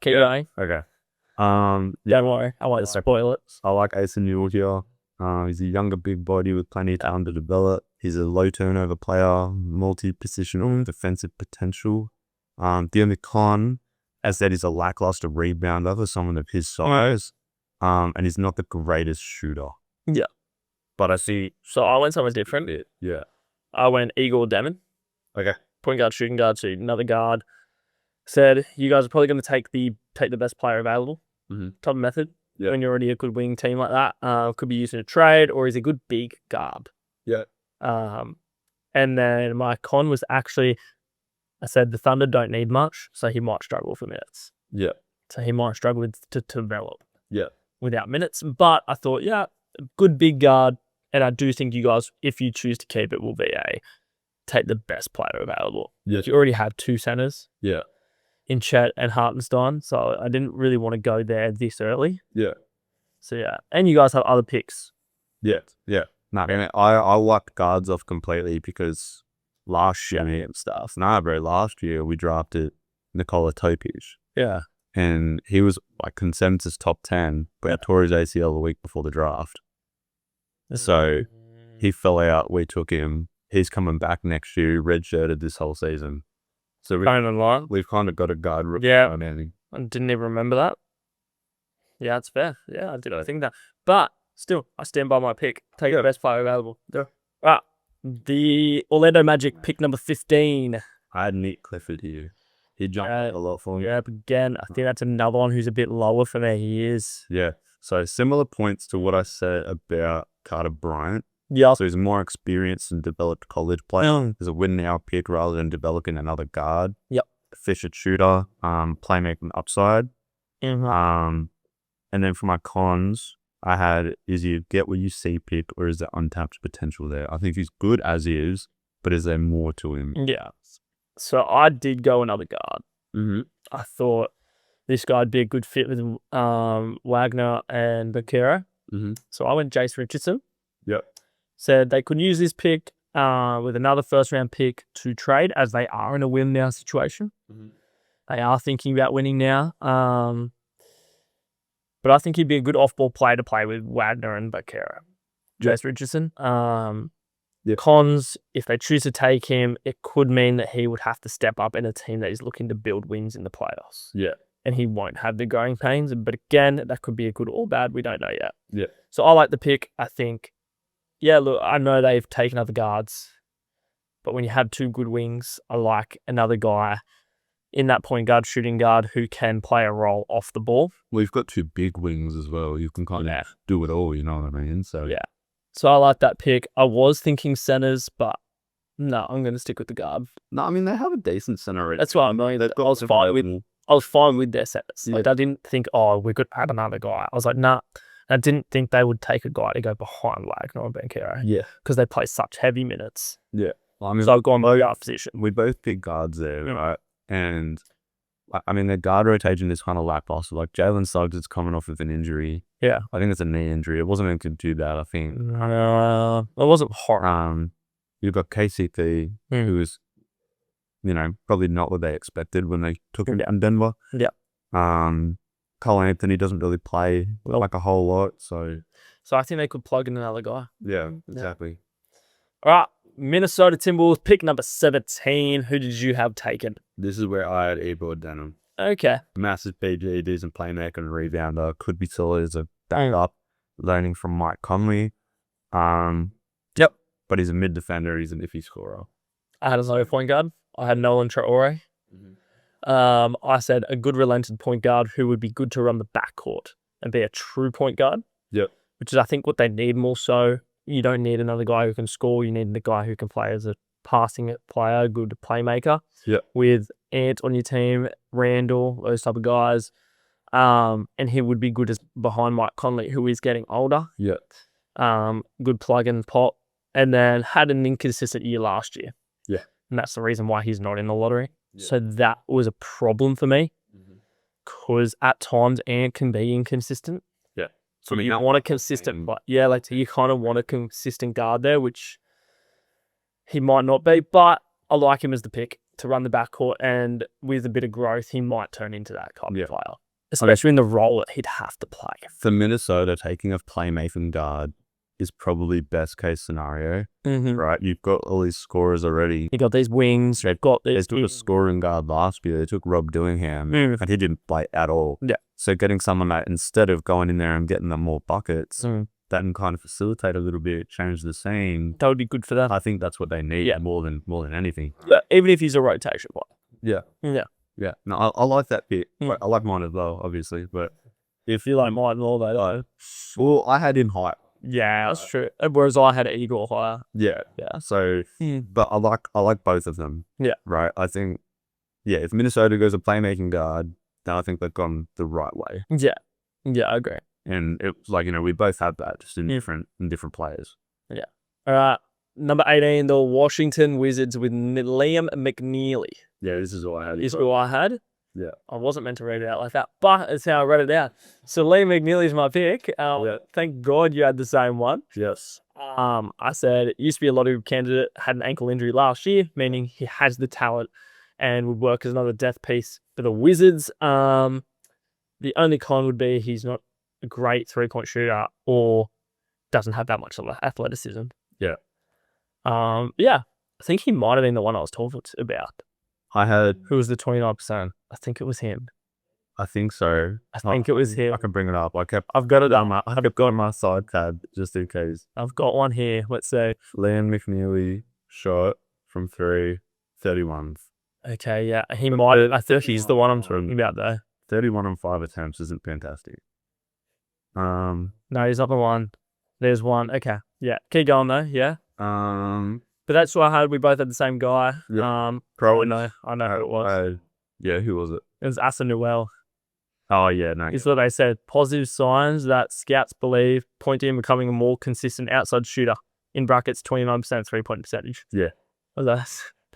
keep going. Okay. Don't worry, I won't spoil it. I like Asa Newell here. He's a younger big body with plenty of talent to develop. He's a low turnover player, multi-positional defensive potential. The only con, as that, is a lackluster rebounder for someone of his size. And he's not the greatest shooter. Yeah. But I see. So I went somewhere different. Yeah. I went Igor Demon. Okay. Point guard, shooting guard to another guard. Said, you guys are probably going to take the best player available type of method. Yeah. When you're already a good wing team like that. Could be used in a trade, or is a good big guard. Yeah. And then my con was actually, I said the Thunder don't need much, so he might struggle for minutes. Yeah. So he might struggle to develop. Yeah. Without minutes. But I thought, good big guard. And I do think you guys, if you choose to keep it, will be take the best player available. Yeah. You already have 2 centers. Yeah. In Chet and Hartenstein. So I didn't really want to go there this early. Yeah. So yeah. And you guys have other picks. Yeah. Yeah. No, I wiped guards off completely because last year last year we drafted Nikola Topic. Yeah. and he was like consensus top 10, but he tore his ACL the week before the draft. So he fell out. We took him. He's coming back next year. Redshirted this whole season. So we've kind of got a guard. Yeah. I didn't even remember that. Yeah, that's fair. Yeah, I didn't think that. But still, I stand by my pick. Take the best player available. Yeah. Right. The Orlando Magic pick number 15. I had Nick Clifford here. He jumped a lot for me. Yeah, but again, I think that's another one who's a bit lower for me. He is. Yeah. So similar points to what I said about Carter Bryant. Yeah. So he's more experienced and developed college player. He's a win now pick rather than developing another guard. Yep. Efficient shooter, playmaking upside. Mm-hmm. And then for my cons, I had, is he get what you see pick, or is there untapped potential there? I think he's good as is, but is there more to him? Yeah. So I did go another guard. Mm-hmm. I thought this guy'd be a good fit with Wagner and Bakero. Mm-hmm. So I went Jace Richardson. Yep. Said they could use this pick with another first round pick to trade, as they are in a win now situation. Mm-hmm. They are thinking about winning now. But I think he'd be a good off-ball player to play with Wagner and Bakero. Jace Richardson. Cons, if they choose to take him, it could mean that he would have to step up in a team that is looking to build wins in the playoffs. Yeah. And he won't have the growing pains. But again, that could be a good or bad. We don't know yet. Yeah. So I like the pick. I think, yeah, look, I know they've taken other guards, but when you have two good wings, I like another guy in that point guard, shooting guard, who can play a role off the ball. We've got two big wings as well. You can kind of do it all, you know what I mean? So yeah. So I like that pick. I was thinking centers, but no, I'm going to stick with the guard. No, I mean, they have a decent center already. That's what I mean. I was fine with their centers. Yeah. Like, I didn't think, oh, we could add another guy. I was like, nah. I didn't think they would take a guy to go behind Wagner or Banchero. Yeah. Because they play such heavy minutes. Yeah. Well, I mean, so I've gone by guard position. We both picked guards there, right? And I mean, their guard rotation is kind of lackluster. Like Jalen Suggs is coming off of an injury. Yeah. I think it's a knee injury. It wasn't even too bad, I think. It wasn't hard. You've got KCP, who is, you know, probably not what they expected when they took him down Denver. Yeah. Cole Anthony doesn't really play like a whole lot, so I think they could plug in another guy. Yeah, exactly. All right, Minnesota Timberwolves pick number 17. Who did you have taken? This is where I had Ebro Denham. Okay. Massive PG, decent playmaker and rebounder. Could be solid as a backup, learning from Mike Conley. Yep. But he's a mid defender. He's an iffy scorer. I had a low point guard. I had Nolan Traore. I said a good relented point guard who would be good to run the backcourt and be a true point guard. Yep. Which is, I think, what they need more so. You don't need another guy who can score. You need the guy who can play as a passing player, good playmaker. Yep. With Ant on your team, Randall, those type of guys. And he would be good as behind Mike Conley, who is getting older. Yep. Good plug and pop. And then had an inconsistent year last year. Yeah. And that's the reason why he's not in the lottery. Yeah. So that was a problem for me. Because at times Ant can be inconsistent. Yeah. So you want a consistent, but you kind of want a consistent guard there, which he might not be, but I like him as the pick to run the backcourt, and with a bit of growth, he might turn into that kind of player, especially in the role that he'd have to play. For Minnesota, taking a playmaking guard is probably best case scenario, right? You've got all these scorers already. You got these wings. They took a scoring guard last year. They took Rob Dillingham, and he didn't play at all. Yeah. So getting someone that, instead of going in there and getting them more buckets, that can kind of facilitate a little bit, change the scene. That would be good for them. I think that's what they need more than anything. Yeah, even if he's a rotation player. Yeah. Yeah. No, I like that bit. I like mine as well, obviously. But if you like mine more, they don't. Well, I had him high. Yeah, that's true. Whereas I had Igor higher. Yeah. So, but I like both of them. Yeah. Right. I think, if Minnesota goes a playmaking guard, then I think they've gone the right way. Yeah. Yeah, I agree. And it's like, we both had that, just in different players. Yeah. All right. Number 18, the Washington Wizards with Liam McNeely. Yeah, this is what I had. This is what I had. Yeah. I wasn't meant to read it out like that, but it's how I read it out. So Liam McNeely is my pick. Thank God you had the same one. Yes. I said it used to be a lottery candidate, had an ankle injury last year, meaning he has the talent and would work as another depth piece for the Wizards. The only con would be he's not a great 3-point shooter or doesn't have that much athleticism. Yeah. Yeah. I think he might have been the one I was talking about. Who was the 29%? I think it was him. I think so. I think it was him. I can bring it up. I've got it on my. I've got my side tab just in case. I've got one here. Let's say. Liam McNeely shot from 3, 31. Okay, yeah, he might. I think he's the one I'm talking about though. 31 on 5 attempts isn't fantastic. No, he's not the one. There's one. Okay, yeah, keep going though. Yeah. But that's what I had. We both had the same guy. Yep. Probably no. I know who it was. Yeah, who was it? It was Asanuel. Oh yeah, no. It's what they said. Positive signs that scouts believe point to him becoming a more consistent outside shooter. In brackets, 29% 3-point percentage. Yeah. Well, that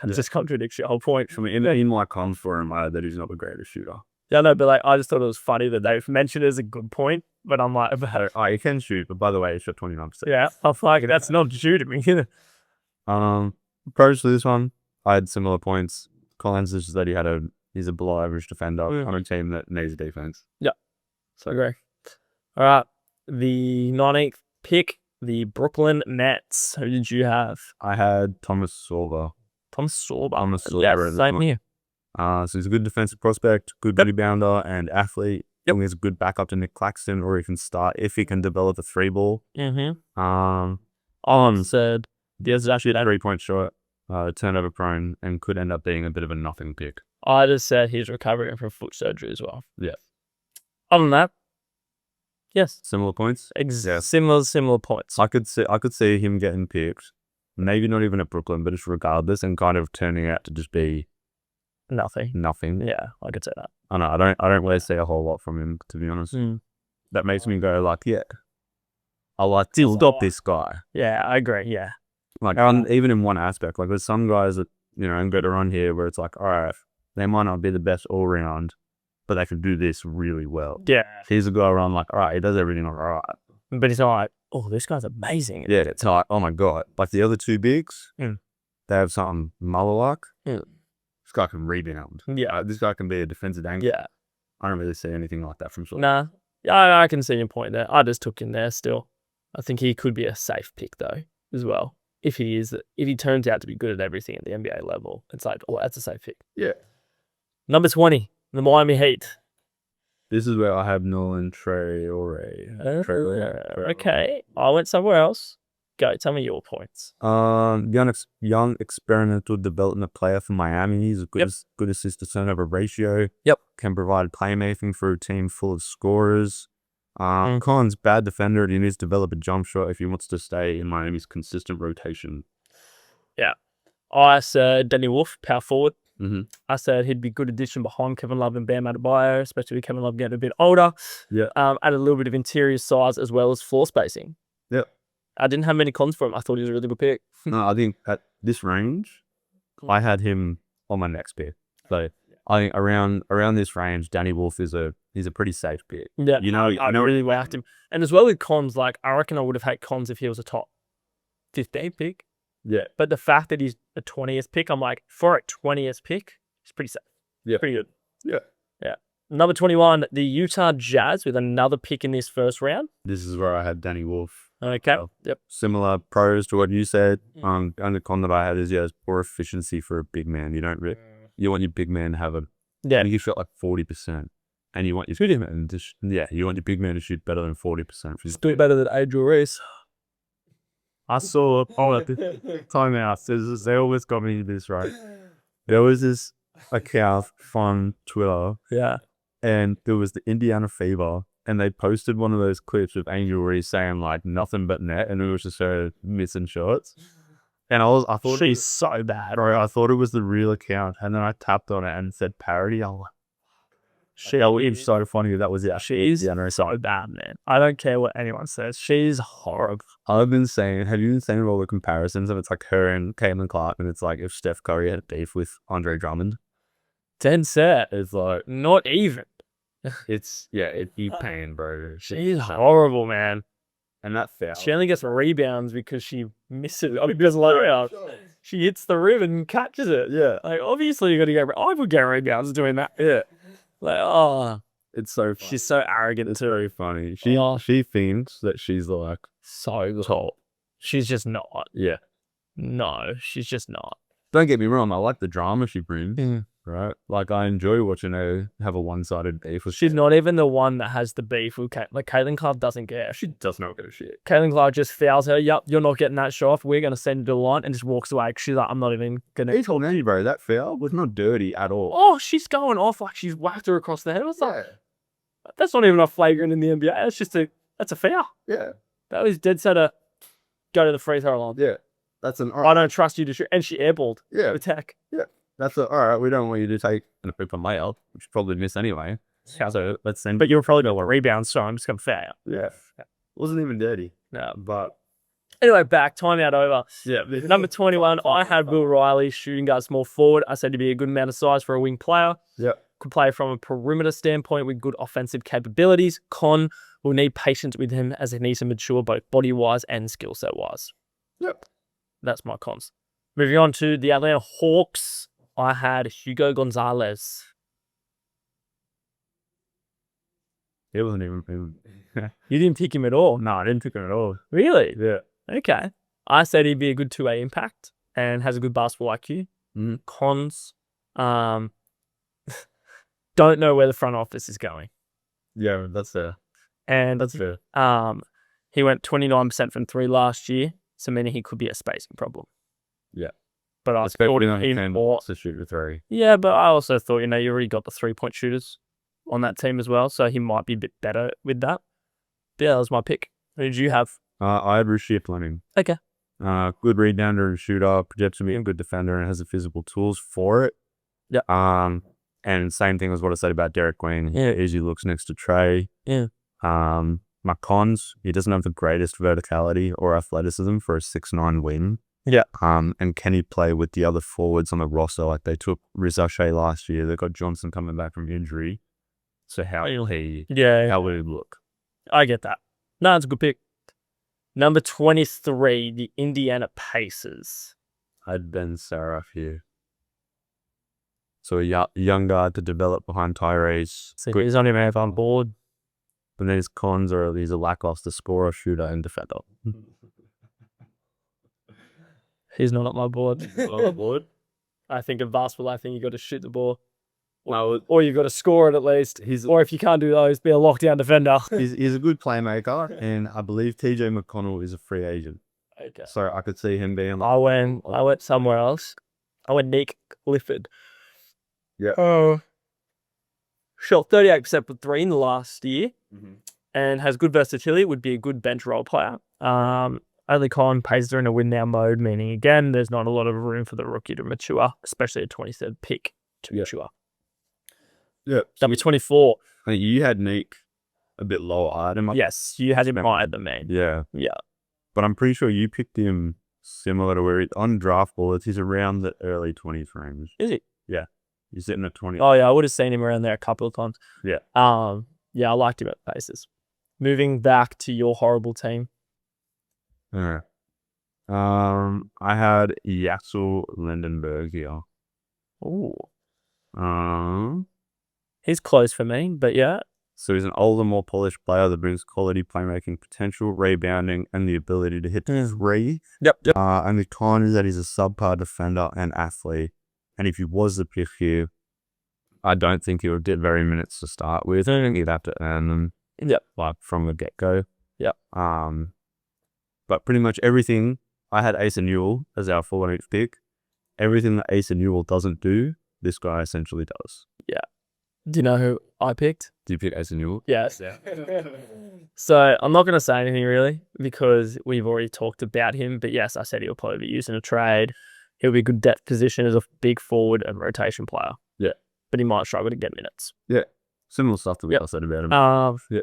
just contradicts your whole point. I mean, in my cons for him, that he's not the greatest shooter. Yeah, no, but like I just thought it was funny that they mentioned it as a good point. But I'm like, he can shoot, but by the way, he shot 29%. Yeah, I'm like, that's not shooting me. Pros to this one, I had similar points. Collins is that he's a below average defender on a team that needs defense. Yeah, so agree. All right, the 19th pick, the Brooklyn Nets. Who did you have? I had Thomas Sorba. Yeah, same here. So he's a good defensive prospect, good rebounder and athlete. Yep. He's a good backup to Nick Claxton, or he can start if he can develop a 3-ball. Said there's actually a 3-point shot, turnover prone, and could end up being a bit of a nothing pick. I just said he's recovering from foot surgery as well. Yeah. Other than that, yes. Similar points? Yes. Similar points. I could see him getting picked, maybe not even at Brooklyn, but just regardless, and kind of turning out to just be nothing. Yeah, I could say that. I know. I don't really see a whole lot from him, to be honest. That makes me go like, yeah, I like to stop this guy. Yeah, I agree. Yeah. Like, even in one aspect, like there's some guys that, and better on here where it's like, all right, they might not be the best all round, but they can do this really well. Yeah. He's a guy where I'm like, all right, he does everything all right. But he's not like, oh, this guy's amazing. Yeah, it's like, oh my God. Like the other two bigs, they have something Muller-like. This guy can rebound. Yeah. This guy can be a defensive anchor. Yeah. I don't really see anything like that from Sorba. Nah. Yeah, I can see your point there. I just took him there still. I think he could be a safe pick though, as well. If he turns out to be good at everything at the NBA level, it's like, oh, that's a safe pick. Yeah. Number 20, the Miami Heat. This is where I have Nolan Traore. Okay. I went somewhere else. Go, tell me your points. Young experimental development player for Miami. He's a good assist to turnover ratio. Yep. Can provide playmaking for a team full of scorers. Collins, bad defender. He needs to develop a jump shot if he wants to stay in Miami's consistent rotation. Yeah. I said Danny Wolf, power forward. Mm-hmm. I said he'd be a good addition behind Kevin Love and Bam Adebayo, especially with Kevin Love getting a bit older. Yeah. Add a little bit of interior size as well as floor spacing. Yep. I didn't have many cons for him. I thought he was a really good pick. No, I think at this range, I had him on my next pick. So I think around this range, Danny Wolf is a pretty safe pick. Yeah, I really whacked him. And as well with cons, like I reckon I would have had cons if he was a top 15 pick. Yeah. But the fact that he's a 20th pick, I'm like, for a 20th pick, he's pretty safe. Yeah. Pretty good. Yeah. Yeah. Number 21, the Utah Jazz with another pick in this first round. This is where I had Danny Wolf. Okay. Yep. Similar pros to what you said. The only con that I had is poor efficiency for a big man. You don't really, you want your big man to have you shot like 40%, and you want your big man you want your big man to shoot better than 40%. Do it better than Adriel Reese. I saw timeout. They always got me this right. There was this account on Twitter. Yeah. And there was the Indiana Fever. And they posted one of those clips of Angel Reese saying like nothing but net, and it was just her missing shots. And I thought she's so bad, bro. I thought it was the real account, and then I tapped on it and it said parody. I'm like, it's so funny that was it. She's so bad, man. I don't care what anyone says. She's horrible. I've been saying, have you been saying all the comparisons of it's like her and Caitlin Clark, and it's like if Steph Curry had beef with Andre Drummond. Dead set. It's like not even. It's pain, bro. She's horrible, man. And that foul. She only gets rebounds because she misses. I mean, because like she hits the rim and catches it. Yeah. Like obviously you got to go. I would get rebounds doing that. Yeah. Like It's so funny. She's so arrogant It's too. very funny. Oh. She thinks that she's like So tall. She's just not. yeah. No, she's just not. Don't get me wrong, I like the drama she brings. Mm. Right? Like I enjoy watching her have a one-sided beef with She's not even the one that has the beef with Kate. Like, Caitlin Clark doesn't care. She does not give a shit. Caitlin Clark just fouls her. Yep, you're not getting that shot off. We're going to send you to the line, and just walks away. She's like, I'm not even going to. He told me, bro, that foul was not dirty at all. Oh, she's going off like she's whacked her across the head. I was like, that's not even a flagrant in the NBA. That's just that's a foul. Yeah. That was dead set to go to the free throw line. Yeah. That's an I don't trust you to shoot. And she airballed. Yeah. Attack. Yeah. That's all right. We don't want you to take a pick on layup, which you probably miss anyway. So let's send. But you're probably going to rebound, so I'm just going to foul. Yeah. Wasn't even dirty. No. But anyway, back. Timeout over. yeah. Number 21, I had Will Riley, shooting guard, small forward. I said to be a good amount of size for a wing player. Yeah. Could play from a perimeter standpoint with good offensive capabilities. Con will need patience with him as he needs to mature both body-wise and skill set-wise. Yep. That's my cons. Moving on to the Atlanta Hawks, I had Hugo Gonzalez. It wasn't even. You didn't pick him at all? No, I didn't pick him at all. Really? Yeah. Okay. I said he'd be a good two-way impact and has a good basketball IQ. Cons, don't know where the front office is going. Yeah, that's fair. And That's fair. he went 29% from 3 last year, so meaning he could be a spacing problem. Yeah. But I thought even more to shoot with 3. Yeah, but I also thought, you already got the 3-point shooters on that team as well, so he might be a bit better with that. But yeah, that was my pick. Who did you have? I had Rasheed Fleming. Okay. Good rebounder and shooter, projects to be a good defender and has the physical tools for it. Yeah. And same thing as what I said about Derek Queen. Yeah. He easily looks next to Trey. Yeah. My cons, he doesn't have the greatest verticality or athleticism for a 6'9" wing. Yeah. And can he play with the other forwards on the roster? Like they took Rizache last year. They got Johnson coming back from injury. So how will he look? I get that. No, it's a good pick. Number 23, the Indiana Pacers. I had Ben Saraf here. So a young guy to develop behind Tyrese. So he's not even on board. But then his cons are he's a lackluster scorer, shooter, and defender. He's not on my board. Board? I think in basketball, I think you got to shoot the ball. No, Or you've got to score it at least. Or if you can't do those, be a lockdown defender. he's a good playmaker, and I believe TJ McConnell is a free agent. Okay. So I could see him being I went somewhere else. I went Nick Clifford. Yeah. Oh. Shot 38% for 3 in the last year. Mm-hmm. And has good versatility, would be a good bench role player. Only con Pacers are in a win now mode, meaning again, there's not a lot of room for the rookie to mature, especially a 23rd pick to mature. Yeah. Number 24. I think you had Nick a bit lower. I had him. Yes, you had him higher than me. Yeah. Yeah. But I'm pretty sure you picked him similar to where on draft bullets, he's around the early 20s range. Is he? Yeah. He's sitting at 20. Oh, yeah, I would have seen him around there a couple of times. Yeah. Yeah, I liked him at Pacers. Moving back to your horrible team. All right. I had Yaxel Lindenberg here. Ooh. He's close for me, but yeah. So he's an older, more polished player that brings quality playmaking potential, rebounding, and the ability to hit the 3. Yep. And the con is that he's a subpar defender and athlete. And if he was the pick here, I don't think he would get very minutes to start with. I think he'd have to earn them. Yep. Like from the get-go. Yep. But pretty much everything, I had Asa Newell as our 4-1 pick. Everything that Asa Newell doesn't do, this guy essentially does. Yeah. Do you know who I picked? Do you pick Asa Newell? Yes. Yeah. So I'm not going to say anything really because we've already talked about him. But yes, I said he'll probably be used in a trade. He'll be a good depth position as a big forward and rotation player. Yeah. But he might struggle to get minutes. Yeah. Similar stuff to what I said about him. Yeah.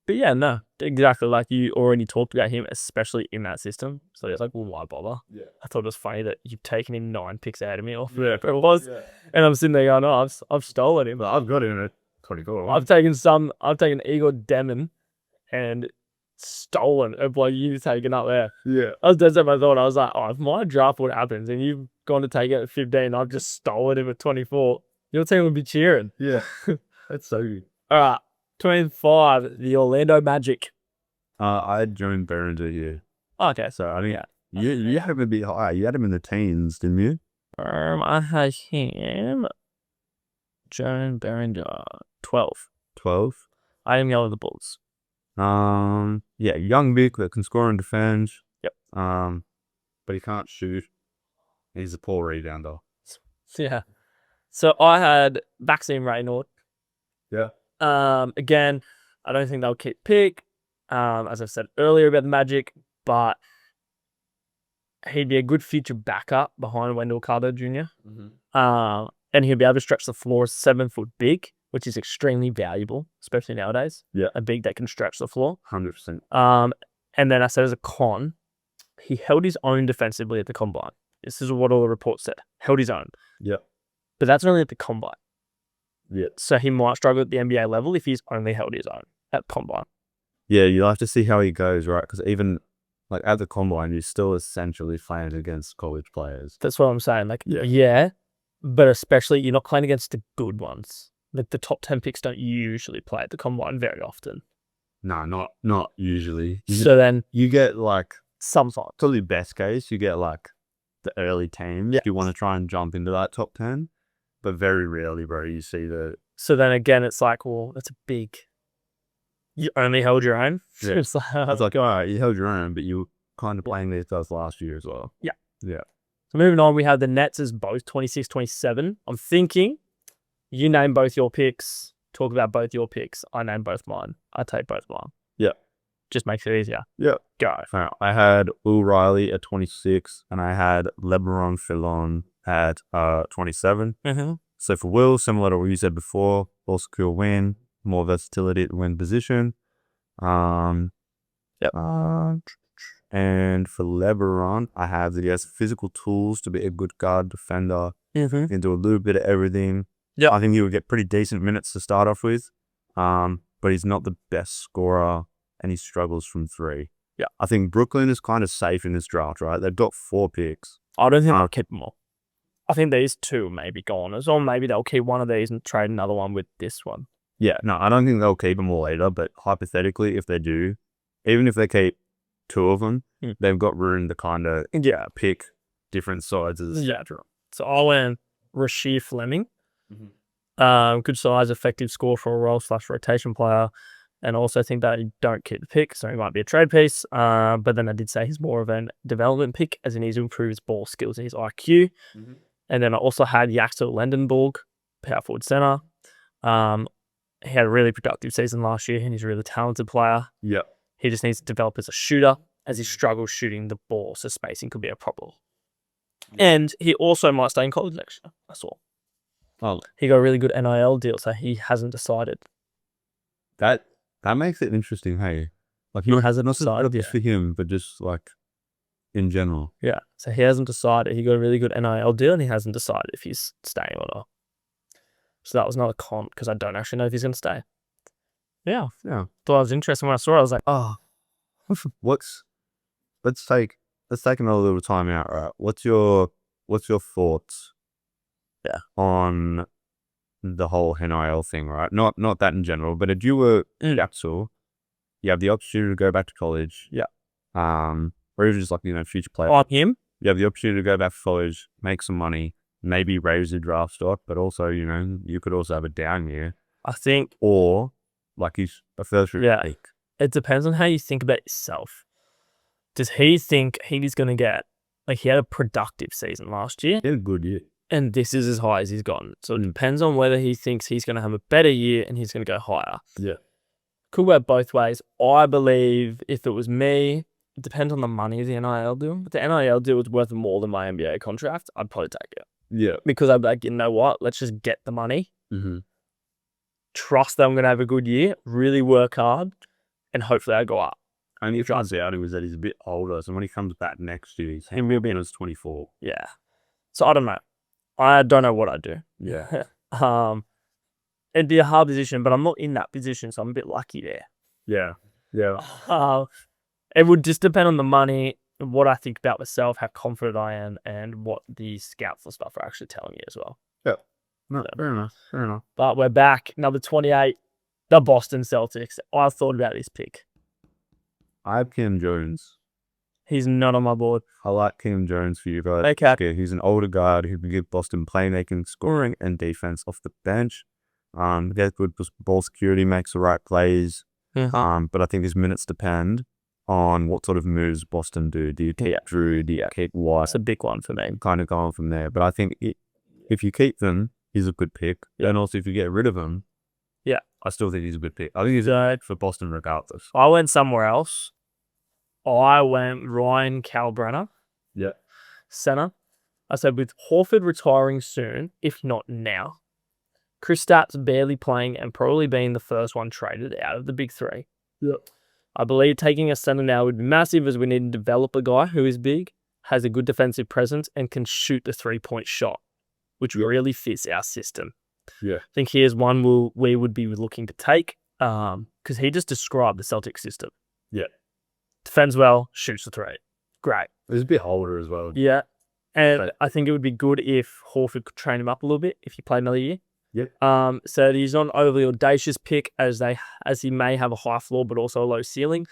But yeah, no, exactly. Like you already talked about him, especially in that system. So it's like, well, why bother? Yeah. I thought it was funny that you've taken him 9 picks out of me off wherever it was. Yeah. And I'm sitting there going, oh, I've stolen him. I've got him at 24. I've taken Igor Demon and stolen a bloke you've taken up there. Yeah. I was dead set my thought. I was like, oh, if my draft board happens and you've gone to take it at 15, I've just stolen him at 24, your team would be cheering. Yeah. That's so good. All right. 25, the Orlando Magic. I had Joan Berenger here. Okay. So I think you had him a bit high. You had him in the teens, didn't you? I had him, Joan Berenger, 12. 12. I am yellow the Bulls. Yeah, young Vic that can score and defend. Yep. But he can't shoot. He's a poor rebounder. Yeah. So I had Maxime Reynaud. Yeah. Again, I don't think they'll keep pick. As I said earlier about the Magic, but he'd be a good future backup behind Wendell Carter Jr. And he'll be able to stretch the floor 7 foot big, which is extremely valuable, especially nowadays. Yeah. A big that can stretch the floor. 100%. And then I said as a con, he held his own defensively at the combine. This is what all the reports said. Held his own. Yeah. But that's only at the combine. Yeah. So he might struggle at the NBA level if he's only held his own at combine. Yeah, you'll have to see how he goes, right? Because even like at the combine, you're still essentially playing against college players. That's what I'm saying. Like, yeah, but especially you're not playing against the good ones. Like the top 10 picks don't usually play at the combine very often. No, not usually. So then you get like sometimes. Probably best case, you get like the early teams. You want to try and jump into that top 10, but very rarely, bro, you see the. So then again, it's like, well, that's a big. You only held your own. Yeah. It's like, all right, you held your own, but you were kind of playing these guys last year as well. Yeah. Yeah. So moving on, we have the Nets as both 26, 27. I'm thinking you name both your picks, talk about both your picks. I name both mine. I take both mine. Yeah. Just makes it easier. Yeah. Go. I had Will Riley at 26, and I had LeBron Fillon at 27. Mm-hmm. So for Will, similar to what you said before, ball secure win, more versatility at win position. Yep. And for LeBron, I have that he has physical tools to be a good guard defender. Mm-hmm. He can do a little bit of everything. Yeah. I think he would get pretty decent minutes to start off with. But he's not the best scorer, and he struggles from 3. Yeah. I think Brooklyn is kind of safe in this draft, right? They've got 4 picks. I don't think they'll keep them all. I think these 2 may be goners, or maybe they'll keep one of these and trade another one with this one. Yeah, no, I don't think they'll keep them all either, but hypothetically, if they do, even if they keep 2 of them, they've got room to kind of pick different sides. Yeah, true. So I went Rasheed Fleming. Good size, effective score for a role/rotation player. And also think that you don't keep the pick, so he might be a trade piece. But then I did say he's more of a development pick, as he needs to improve his ball skills and his IQ. And then I also had Yaxel Lendenborg, power forward center. He had a really productive season last year, and he's a really talented player. Yeah. He just needs to develop as a shooter, as he struggles shooting the ball, so spacing could be a problem. And he also might stay in college next year. That's all. Oh, he got a really good NIL deal, so he hasn't decided. That makes it interesting, hey? Like, he hasn't decided just for him, but just like in general. Yeah. So he hasn't decided. He got a really good NIL deal, and he hasn't decided if he's staying or not. So that was not a con, because I don't actually know if he's going to stay. Yeah. Yeah. Thought it was interesting when I saw it. I was like, oh. Let's take another little time out, right? What's your thoughts on the whole NIL thing, right? Not that in general, but if you were Yaxel, you have the opportunity to go back to college. Yeah. Or even just like, future player. On him? You have the opportunity to go back to college, make some money, maybe raise your draft stock, but also, you could also have a down year. I think. Or like he's a first round pick. It depends on how you think about yourself. Does he think he's going to get, like, he had a productive season last year? He had a good year. And this is as high as he's gotten. So it depends on whether he thinks he's going to have a better year and he's going to go higher. Yeah. Could work both ways. I believe if it was me, it depends on the money of the NIL deal. If the NIL deal was worth more than my NBA contract, I'd probably take it. Yeah. Because I'd be like, you know what? Let's just get the money. Trust that I'm going to have a good year, really work hard, and hopefully I go up. Only if turns out was that he's a bit older, so when he comes back next year, he will be in his 24. Yeah. So I don't know. I don't know what I'd do. Yeah. It'd be a hard position, but I'm not in that position, so I'm a bit lucky there. Yeah. Yeah. It would just depend on the money, what I think about myself, how confident I am, and what the scouts and stuff are actually telling me as well. Yeah. No, fair enough. But we're back. Number 28. the Boston Celtics. I've thought about this pick. I have Cam Jones. He's not on my board. I like Cam Jones for you guys. Okay. Yeah, he's an older guard who can give Boston playmaking, scoring, and defense off the bench. Gets good ball security, makes the right plays. But I think his minutes depend on what sort of moves Boston do. Do you keep Drew? Do you keep White? That's a big one for me. Kind of going from there. But I think if you keep them, he's a good pick. And also if you get rid of him, I still think he's a good pick. I think he's a pick for Boston regardless. I went somewhere else. I went Ryan Kalbrenner. Yeah. Center. I said with Horford retiring soon, if not now, Kristaps barely playing and probably being the first one traded out of the big three. I believe taking a center now would be massive, as we need to develop a guy who is big, has a good defensive presence, and can shoot the 3-point shot, which really fits our system. Yeah. I think here's one we would be looking to take, because he just described the Celtic system. Yeah. Defends well, shoots the three. Great. He's a bit older as well. Yeah. And I think it would be good if Horford could train him up a little bit if he played another year. Yep. So he's not an overly audacious pick, as he may have a high floor but also a low ceiling.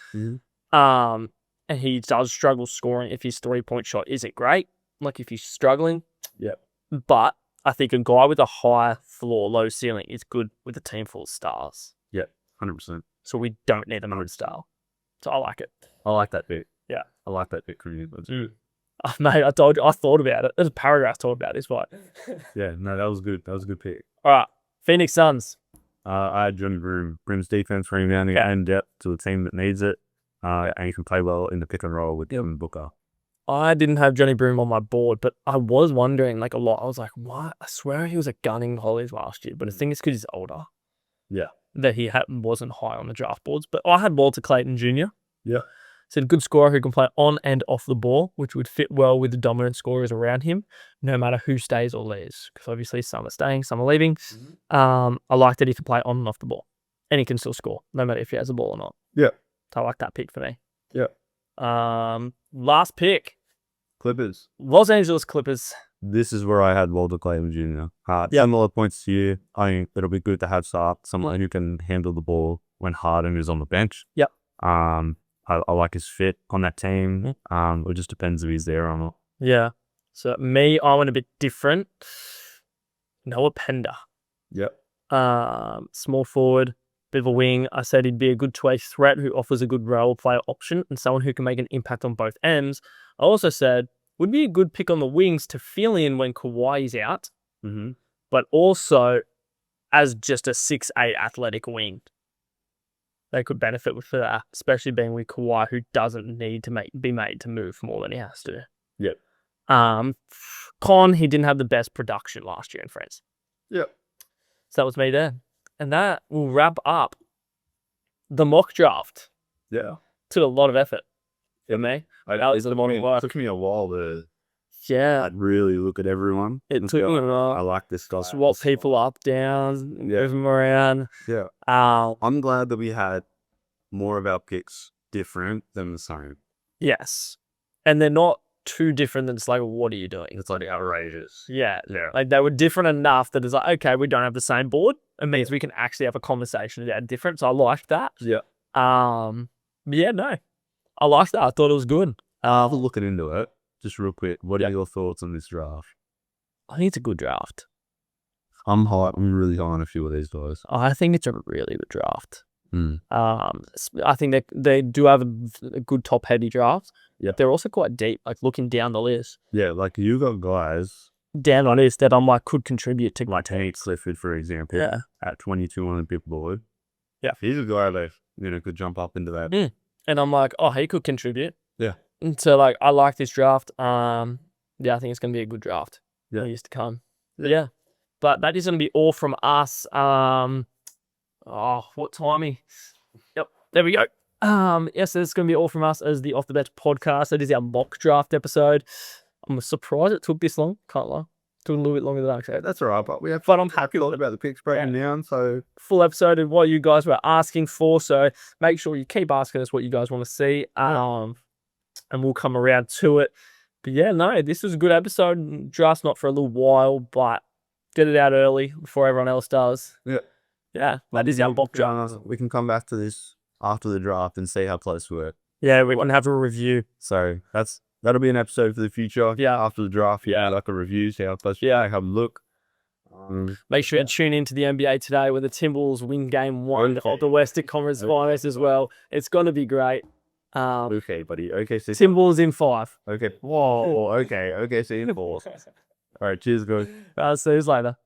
And he does struggle scoring if his 3-point shot isn't great. Like if he's struggling. Yep. But I think a guy with a high floor, low ceiling is good with a team full of stars. Yep. 100%. So we don't need another star. So I like it. I like that bit. Yeah. I like that bit from you. Mate, I told you, I thought about it. There's a paragraph talking about this fight. Yeah, no, that was good. That was a good pick. All right. Phoenix Suns. I had Johnny Broom. Broom's defense, rebounding, and depth to a team that needs it. And he can play well in the pick and roll with Devin Booker. I didn't have Johnny Broom on my board, but I was wondering like a lot. I was like, what? I swear he was a gunning Hollies last year, but the thing is because he's older. Yeah. That he wasn't high on the draft boards. But I had Walter Clayton Jr. Yeah. Said good scorer who can play on and off the ball, which would fit well with the dominant scorers around him, no matter who stays or leaves. Because obviously some are staying, some are leaving. I like that he can play on and off the ball. And he can still score, no matter if he has a ball or not. Yeah. So I like that pick for me. Yeah. Last pick. Clippers. Los Angeles Clippers. This is where I had Walter Clayton Jr. Similar points to you. I think it'll be good to have someone who can handle the ball when Harden is on the bench. Yep. I like his fit on that team. It just depends if he's there or not. Yeah. So me, I went a bit different. Noah Pender. Yep. Small forward, bit of a wing. I said he'd be a good two-way threat who offers a good role player option and someone who can make an impact on both ends. I also said would be a good pick on the wings to fill in when Kawhi is out, but also as just a 6'8" athletic wing. They could benefit for that, especially being with Kawhi, who doesn't need to be made to move more than he has to. Yep. Con, he didn't have the best production last year in France. Yep. So that was me there. And that will wrap up the mock draft. Yeah. Took a lot of effort for me. It took me a while to really look at everyone. It took me a while. I like this stuff. Swap people up, down, move them around. Yeah. I'm glad that we had more of our picks different than the same. Yes. And they're not too different that it's like, what are you doing? It's like outrageous. Yeah. Like they were different enough that it's like, okay, we don't have the same board. It means we can actually have a conversation about different. So I liked that. Yeah. But yeah, no. I liked that. I thought it was good. Looking into it, just real quick, what are your thoughts on this draft? I think it's a good draft. I'm really high on a few of these guys. I think it's a really good draft. I think they do have a good top-heavy draft. Yeah. They're also quite deep, like looking down the list. Yeah, like you got guys down on list that I'm like could contribute to my team. Clifford, for example, at 22 on the big board. Yeah. He's a guy that could jump up into that. And I'm like, oh, he could contribute. Yeah. And so like I like this draft. I think it's gonna be a good draft. Yeah. In years to come. Yeah. But that is gonna be all from us. What timey? Yep, there we go. Yes, that's going to be all from us as the Off the Bench podcast. It is our mock draft episode. I'm surprised it took this long. Can't lie. Took a little bit longer than I expected. That's all right, but I'm happy a lot about the picks breaking down. So full episode of what you guys were asking for. So make sure you keep asking us what you guys want to see, and we'll come around to it. But yeah, no, this was a good episode. Draft's not for a little while, but get it out early before everyone else does. Yeah. Yeah, that is our mock draft. We can come back to this after the draft and see how close we were. Yeah, we want to have a review. So that'll be an episode for the future. Yeah. After the draft, like a review, see how close. Yeah, have a look. Make sure you tune into the NBA today where the Timberwolves win game 1 of the Western Conference Finals as well. It's going to be great. Okay, buddy. Okay, so Timberwolves in 5. okay. Whoa. Okay. Okay. See you in 4. All right. Cheers, guys. See you later.